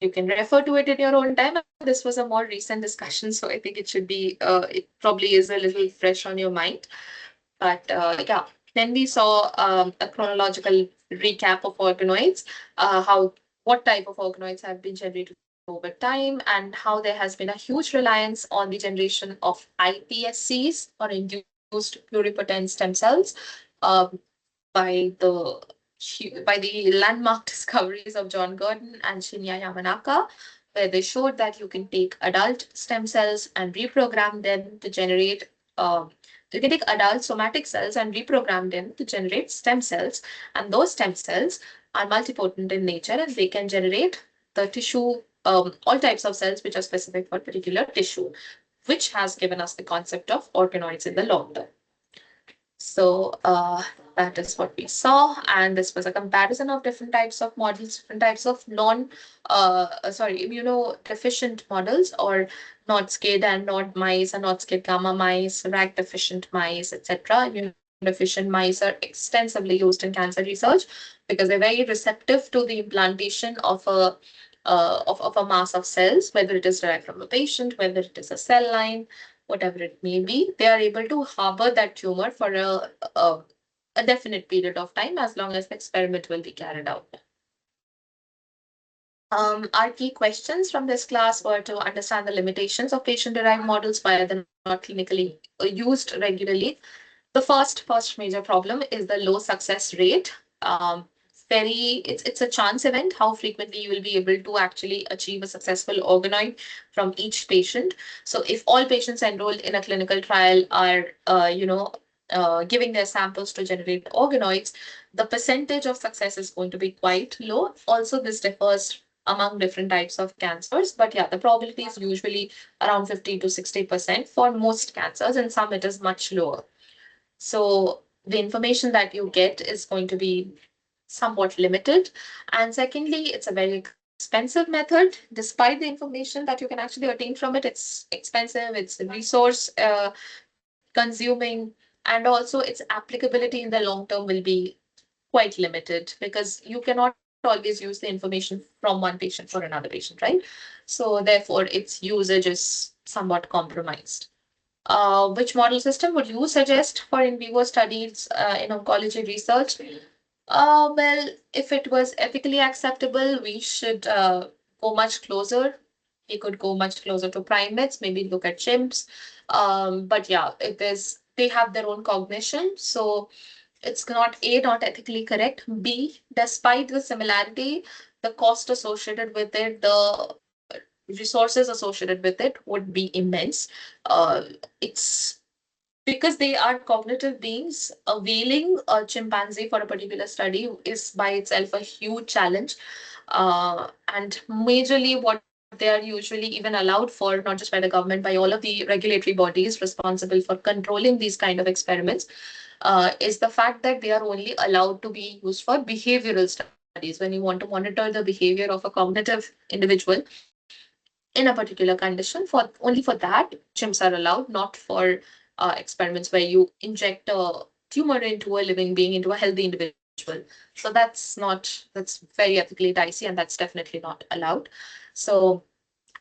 you can refer to it in your own time. This was a more recent discussion, so I think it should be, it probably is a little fresh on your mind. But yeah, then we saw a chronological recap of organoids, how what type of organoids have been generated over time, and how there has been a huge reliance on the generation of iPSCs or induced pluripotent stem cells um, by the landmark discoveries of John Gurdon and Shinya Yamanaka, where they showed that you can take adult stem cells and reprogram them to generate. You can take adult somatic cells and reprogram them to generate stem cells, and those stem cells are multipotent in nature, and they can generate the tissue, all types of cells which are specific for particular tissue, which has given us the concept of organoids in the long term. So that is what we saw. And this was a comparison of different types of models, different types of immunodeficient models, or not SCID and not mice, and not SCID gamma mice, RAG deficient mice, etc. Immunodeficient mice are extensively used in cancer research because they're very receptive to the implantation of a mass of cells, whether it is derived from a patient, whether it is a cell line, whatever it may be. They are able to harbor that tumor for a definite period of time as long as the experiment will be carried out. Our key questions from this class were to understand the limitations of patient-derived models, why are they not clinically used regularly. The first major problem is the low success rate. It's a chance event how frequently you will be able to actually achieve a successful organoid from each patient. So if all patients enrolled in a clinical trial are giving their samples to generate organoids, the percentage of success is going to be quite low. Also, this differs among different types of cancers, but yeah, the probability is usually around 50 to 60% for most cancers, and some it is much lower. So the information that you get is going to be somewhat limited. And secondly, it's a very expensive method. Despite the information that you can actually attain from it, it's expensive, it's resource consuming, and also its applicability in the long term will be quite limited because you cannot always use the information from one patient for another patient, right? So therefore, its usage is somewhat compromised. Which model system would you suggest for in vivo studies in oncology research? Well, if it was ethically acceptable, we should go much closer. We could go much closer to primates, maybe look at chimps. But yeah, they have their own cognition, so it's not A, not ethically correct. B, despite the similarity, the cost associated with it, the resources associated with it would be immense. It's because they are cognitive beings, availing a chimpanzee for a particular study is by itself a huge challenge. And majorly, what they are usually even allowed for, not just by the government, by all of the regulatory bodies responsible for controlling these kind of experiments, is the fact that they are only allowed to be used for behavioral studies. When you want to monitor the behavior of a cognitive individual in a particular condition, for only for that chimps are allowed, not for experiments where you inject a tumor into a living being, into a healthy individual. So that's very ethically dicey, and that's definitely not allowed. So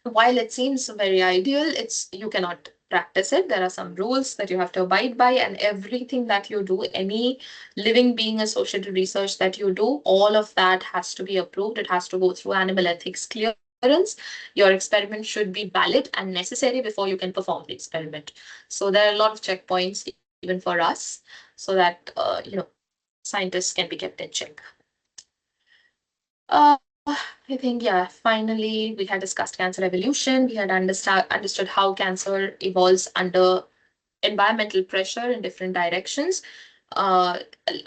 while it seems very ideal, it's you cannot practice it. There are some rules that you have to abide by, and everything that you do, any living being associated research that you do, all of that has to be approved. It has to go through animal ethics clearance. Your experiment should be valid and necessary before you can perform the experiment. So there are a lot of checkpoints even for us, so that scientists can be kept in check. I think, yeah, finally, we had discussed cancer evolution. We had understood how cancer evolves under environmental pressure in different directions. Uh,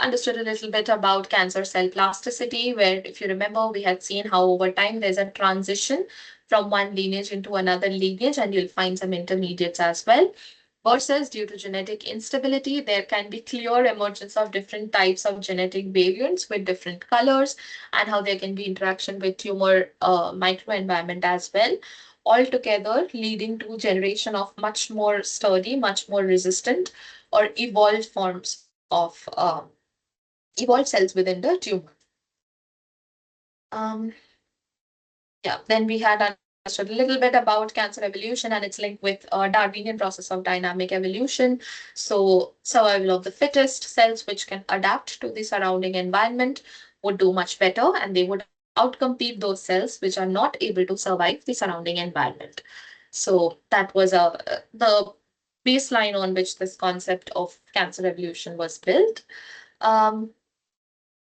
Understood a little bit about cancer cell plasticity, where, if you remember, we had seen how over time there's a transition from one lineage into another lineage, and you'll find some intermediates as well. versus due to genetic instability, there can be clear emergence of different types of genetic variants with different colors, and how there can be interaction with tumor microenvironment as well, altogether leading to generation of much more sturdy, much more resistant or evolved forms of evolved cells within the tumor. Um, Yeah, then we had understood a little bit about cancer evolution and its link with Darwinian process of dynamic evolution. So survival of the fittest, cells which can adapt to the surrounding environment would do much better, and they would outcompete those cells which are not able to survive the surrounding environment. So that was the baseline on which this concept of cancer evolution was built. Um,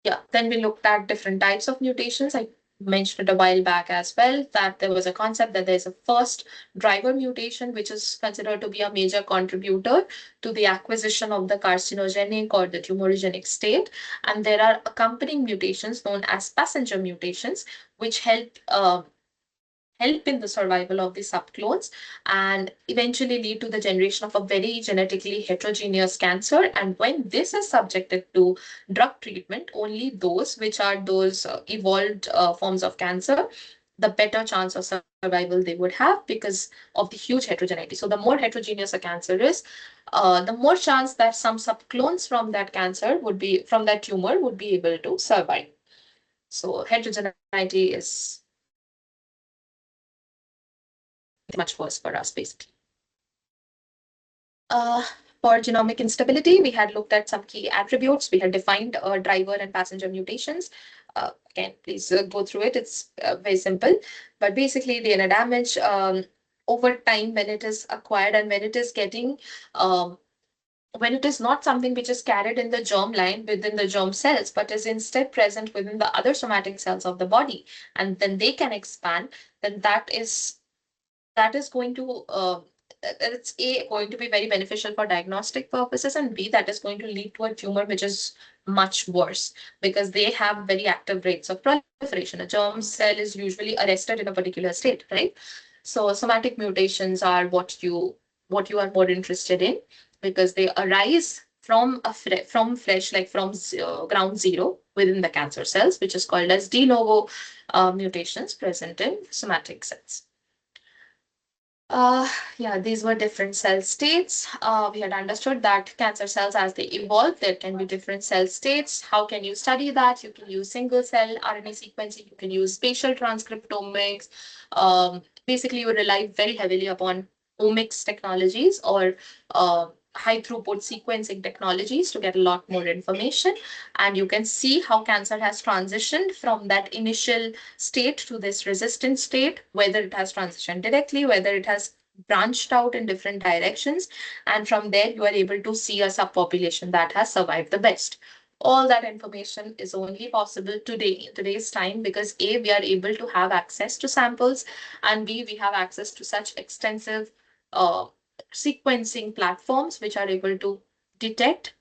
yeah, then we looked at different types of mutations. I mentioned it a while back as well that there was a concept that there's a first driver mutation, which is considered to be a major contributor to the acquisition of the carcinogenic or the tumorigenic state. And there are accompanying mutations known as passenger mutations, which help in the survival of the subclones and eventually lead to the generation of a very genetically heterogeneous cancer. And when this is subjected to drug treatment, only those which are those evolved forms of cancer, the better chance of survival they would have because of the huge heterogeneity. So the more heterogeneous a cancer is, the more chance that some subclones from that cancer would be from that tumor would be able to survive. So heterogeneity is much worse for us, basically. Uh, for genomic instability, we had looked at some key attributes. We had defined driver and passenger mutations. Again, please go through it. It's very simple. But basically, DNA damage over time when it is acquired and when it is not something which is carried in the germ line within the germ cells, but is instead present within the other somatic cells of the body, and then they can expand, then that is going to it's A, going to be very beneficial for diagnostic purposes, and B, that is going to lead to a tumor which is much worse because they have very active rates of proliferation. A germ cell is usually arrested in a particular state, right? So somatic mutations are what you are more interested in because they arise from flesh, like from ground zero within the cancer cells, which is called as de novo mutations present in somatic cells. Yeah, these were different cell states. We had understood that cancer cells, as they evolve, there can be different cell states. How can you study that? You can use single cell RNA sequencing. You can use spatial transcriptomics. Basically, you rely very heavily upon omics technologies or high throughput sequencing technologies to get a lot more information. And you can see how cancer has transitioned from that initial state to this resistant state, whether it has transitioned directly, whether it has branched out in different directions. And from there, you are able to see a subpopulation that has survived the best. All that information is only possible today, in today's time, because A, we are able to have access to samples, and B, we have access to such extensive uh, sequencing platforms which are able to detect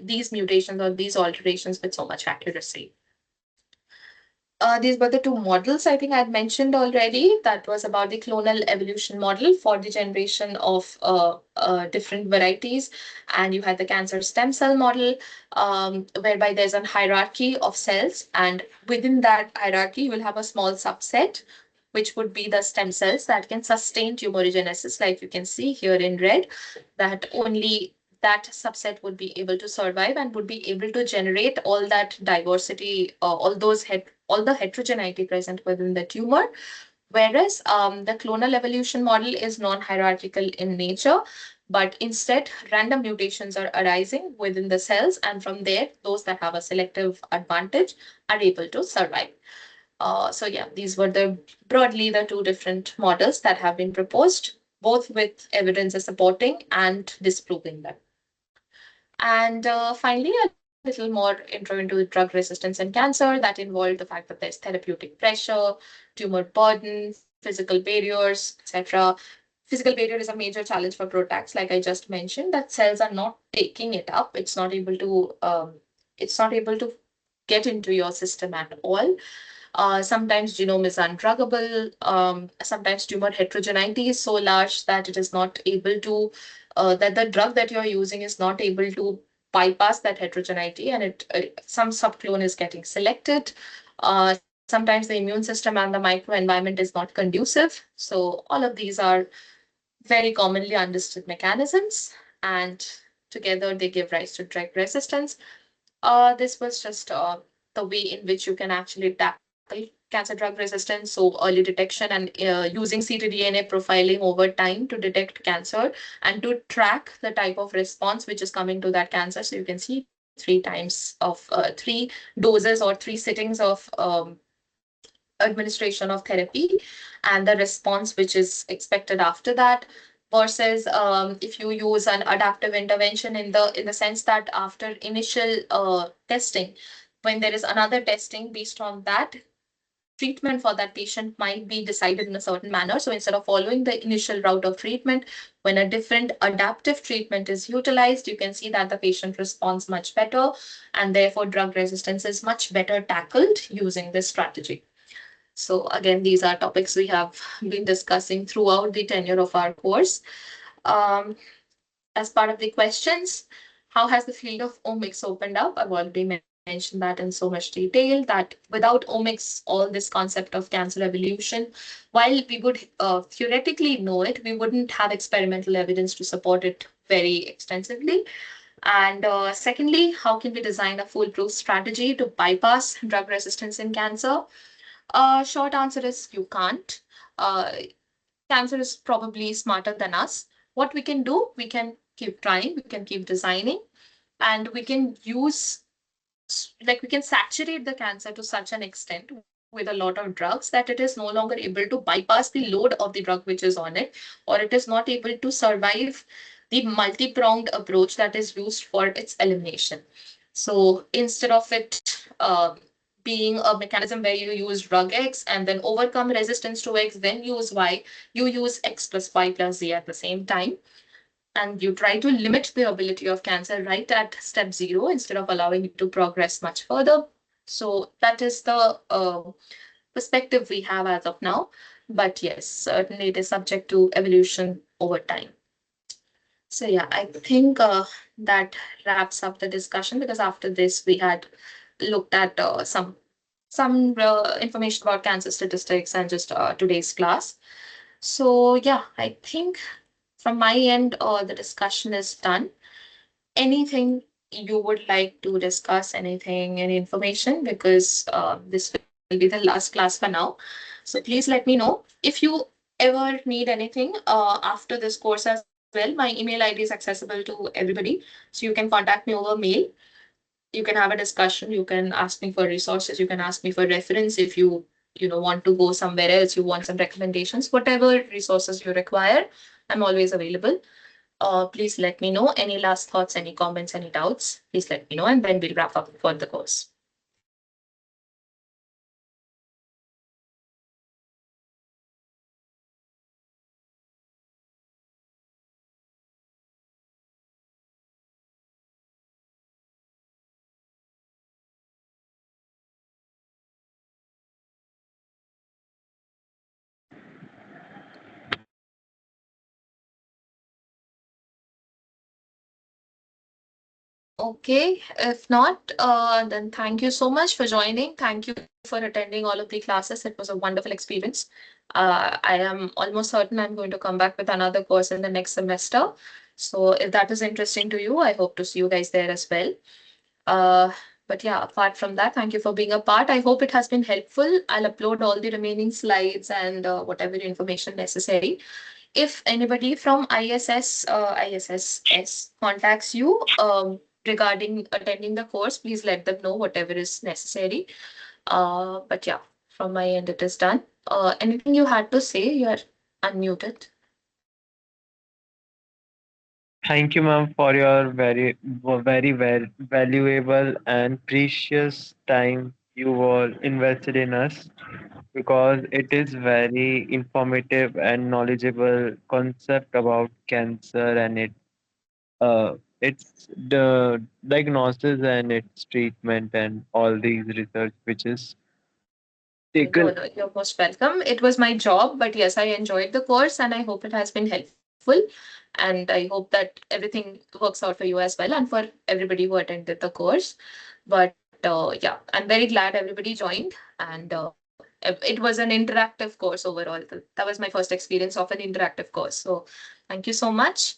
these mutations or these alterations with so much accuracy. These were the two models I think I had mentioned already. That was about the clonal evolution model for the generation of different varieties. And you had the cancer stem cell model, whereby there's a hierarchy of cells. And within that hierarchy, you will have a small subset, which would be the stem cells that can sustain tumorigenesis, like you can see here in red, that only that subset would be able to survive and would be able to generate all that diversity, all the heterogeneity present within the tumor. Whereas the clonal evolution model is non-hierarchical in nature, but instead random mutations are arising within the cells, and from there, those that have a selective advantage are able to survive. So yeah, these were broadly the two different models that have been proposed, both with evidence supporting and disproving them. And finally, a little more intro into drug resistance in cancer that involved the fact that there's therapeutic pressure, tumor burden, physical barriers, etc. Physical barrier is a major challenge for PROTACs, like I just mentioned, that cells are not taking it up. It's not able to get into your system at all. Sometimes genome is undruggable. Sometimes tumor heterogeneity is so large that it is not able to that the drug that you're using is not able to bypass that heterogeneity, and some subclone is getting selected. Sometimes the immune system and the microenvironment is not conducive. So all of these are very commonly understood mechanisms, and together they give rise to drug resistance. This was just the way in which you can actually tackle cancer drug resistance. So early detection and using ctDNA profiling over time to detect cancer and to track the type of response which is coming to that cancer. So you can see three doses or three sittings of administration of therapy and the response which is expected after that, versus if you use an adaptive intervention in the sense that after initial testing, when there is another testing based on that, treatment for that patient might be decided in a certain manner. So instead of following the initial route of treatment, when a different adaptive treatment is utilized, you can see that the patient responds much better, and therefore drug resistance is much better tackled using this strategy. So again, these are topics we have been discussing throughout the tenure of our course. Um, as part of the questions, how has the field of omics opened up? I've already mentioned that in so much detail that without omics, all this concept of cancer evolution, while we would theoretically know it, we wouldn't have experimental evidence to support it very extensively. And secondly, how can we design a foolproof strategy to bypass drug resistance in cancer? Short answer is you can't. Uh, Cancer is probably smarter than us. What we can do, we can keep trying, we can keep designing, and we can use, like, we can saturate the cancer to such an extent with a lot of drugs that it is no longer able to bypass the load of the drug which is on it, or it is not able to survive the multi-pronged approach that is used for its elimination. So instead of it being a mechanism where you use drug X and then overcome resistance to X, then use Y, you use X plus Y plus Z at the same time. And you try to limit the ability of cancer right at step zero instead of allowing it to progress much further. So that is the perspective we have as of now. But yes, certainly it is subject to evolution over time. So yeah, I think that wraps up the discussion, because after this we had looked at some information about cancer statistics and just today's class. So yeah, I think from my end, the discussion is done. Anything you would like to discuss, anything, any information, because this will be the last class for now. So please let me know. If you ever need anything after this course as well, my email ID is accessible to everybody. So you can contact me over mail. You can have a discussion. You can ask me for resources. You can ask me for reference if you want to go somewhere else, you want some recommendations, whatever resources you require, I'm always available. Please let me know any last thoughts, any comments, any doubts. Please let me know, and then we'll wrap up for the course. Okay, if not, then thank you so much for joining. Thank you for attending all of the classes. It was a wonderful experience. I am almost certain I'm going to come back with another course in the next semester. So if that is interesting to you, I hope to see you guys there as well. Uh, but yeah, apart from that, thank you for being a part. I hope it has been helpful. I'll upload all the remaining slides and whatever information necessary. If anybody from ISSS contacts you regarding attending the course, please let them know whatever is necessary. But yeah, from my end, it is done. Anything you had to say? You are unmuted. Thank you, ma'am, for your very valuable and precious time you all invested in us, because it is very informative and knowledgeable concept about cancer, and it's the diagnosis and its treatment and all these research which is No, taken. no, you're most welcome. It was my job, but yes, I enjoyed the course and I hope it has been helpful. helpful. And I hope that everything works out for you as well and for everybody who attended the course. But yeah, I'm very glad everybody joined. And it was an interactive course overall. That was my first experience of an interactive course. So thank you so much.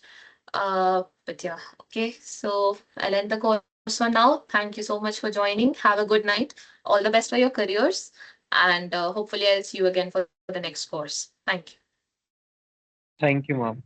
But yeah, okay. So I'll end the course for now. Thank you so much for joining. Have a good night. All the best for your careers. And hopefully I'll see you again for the next course. Thank you. Thank you, ma'am.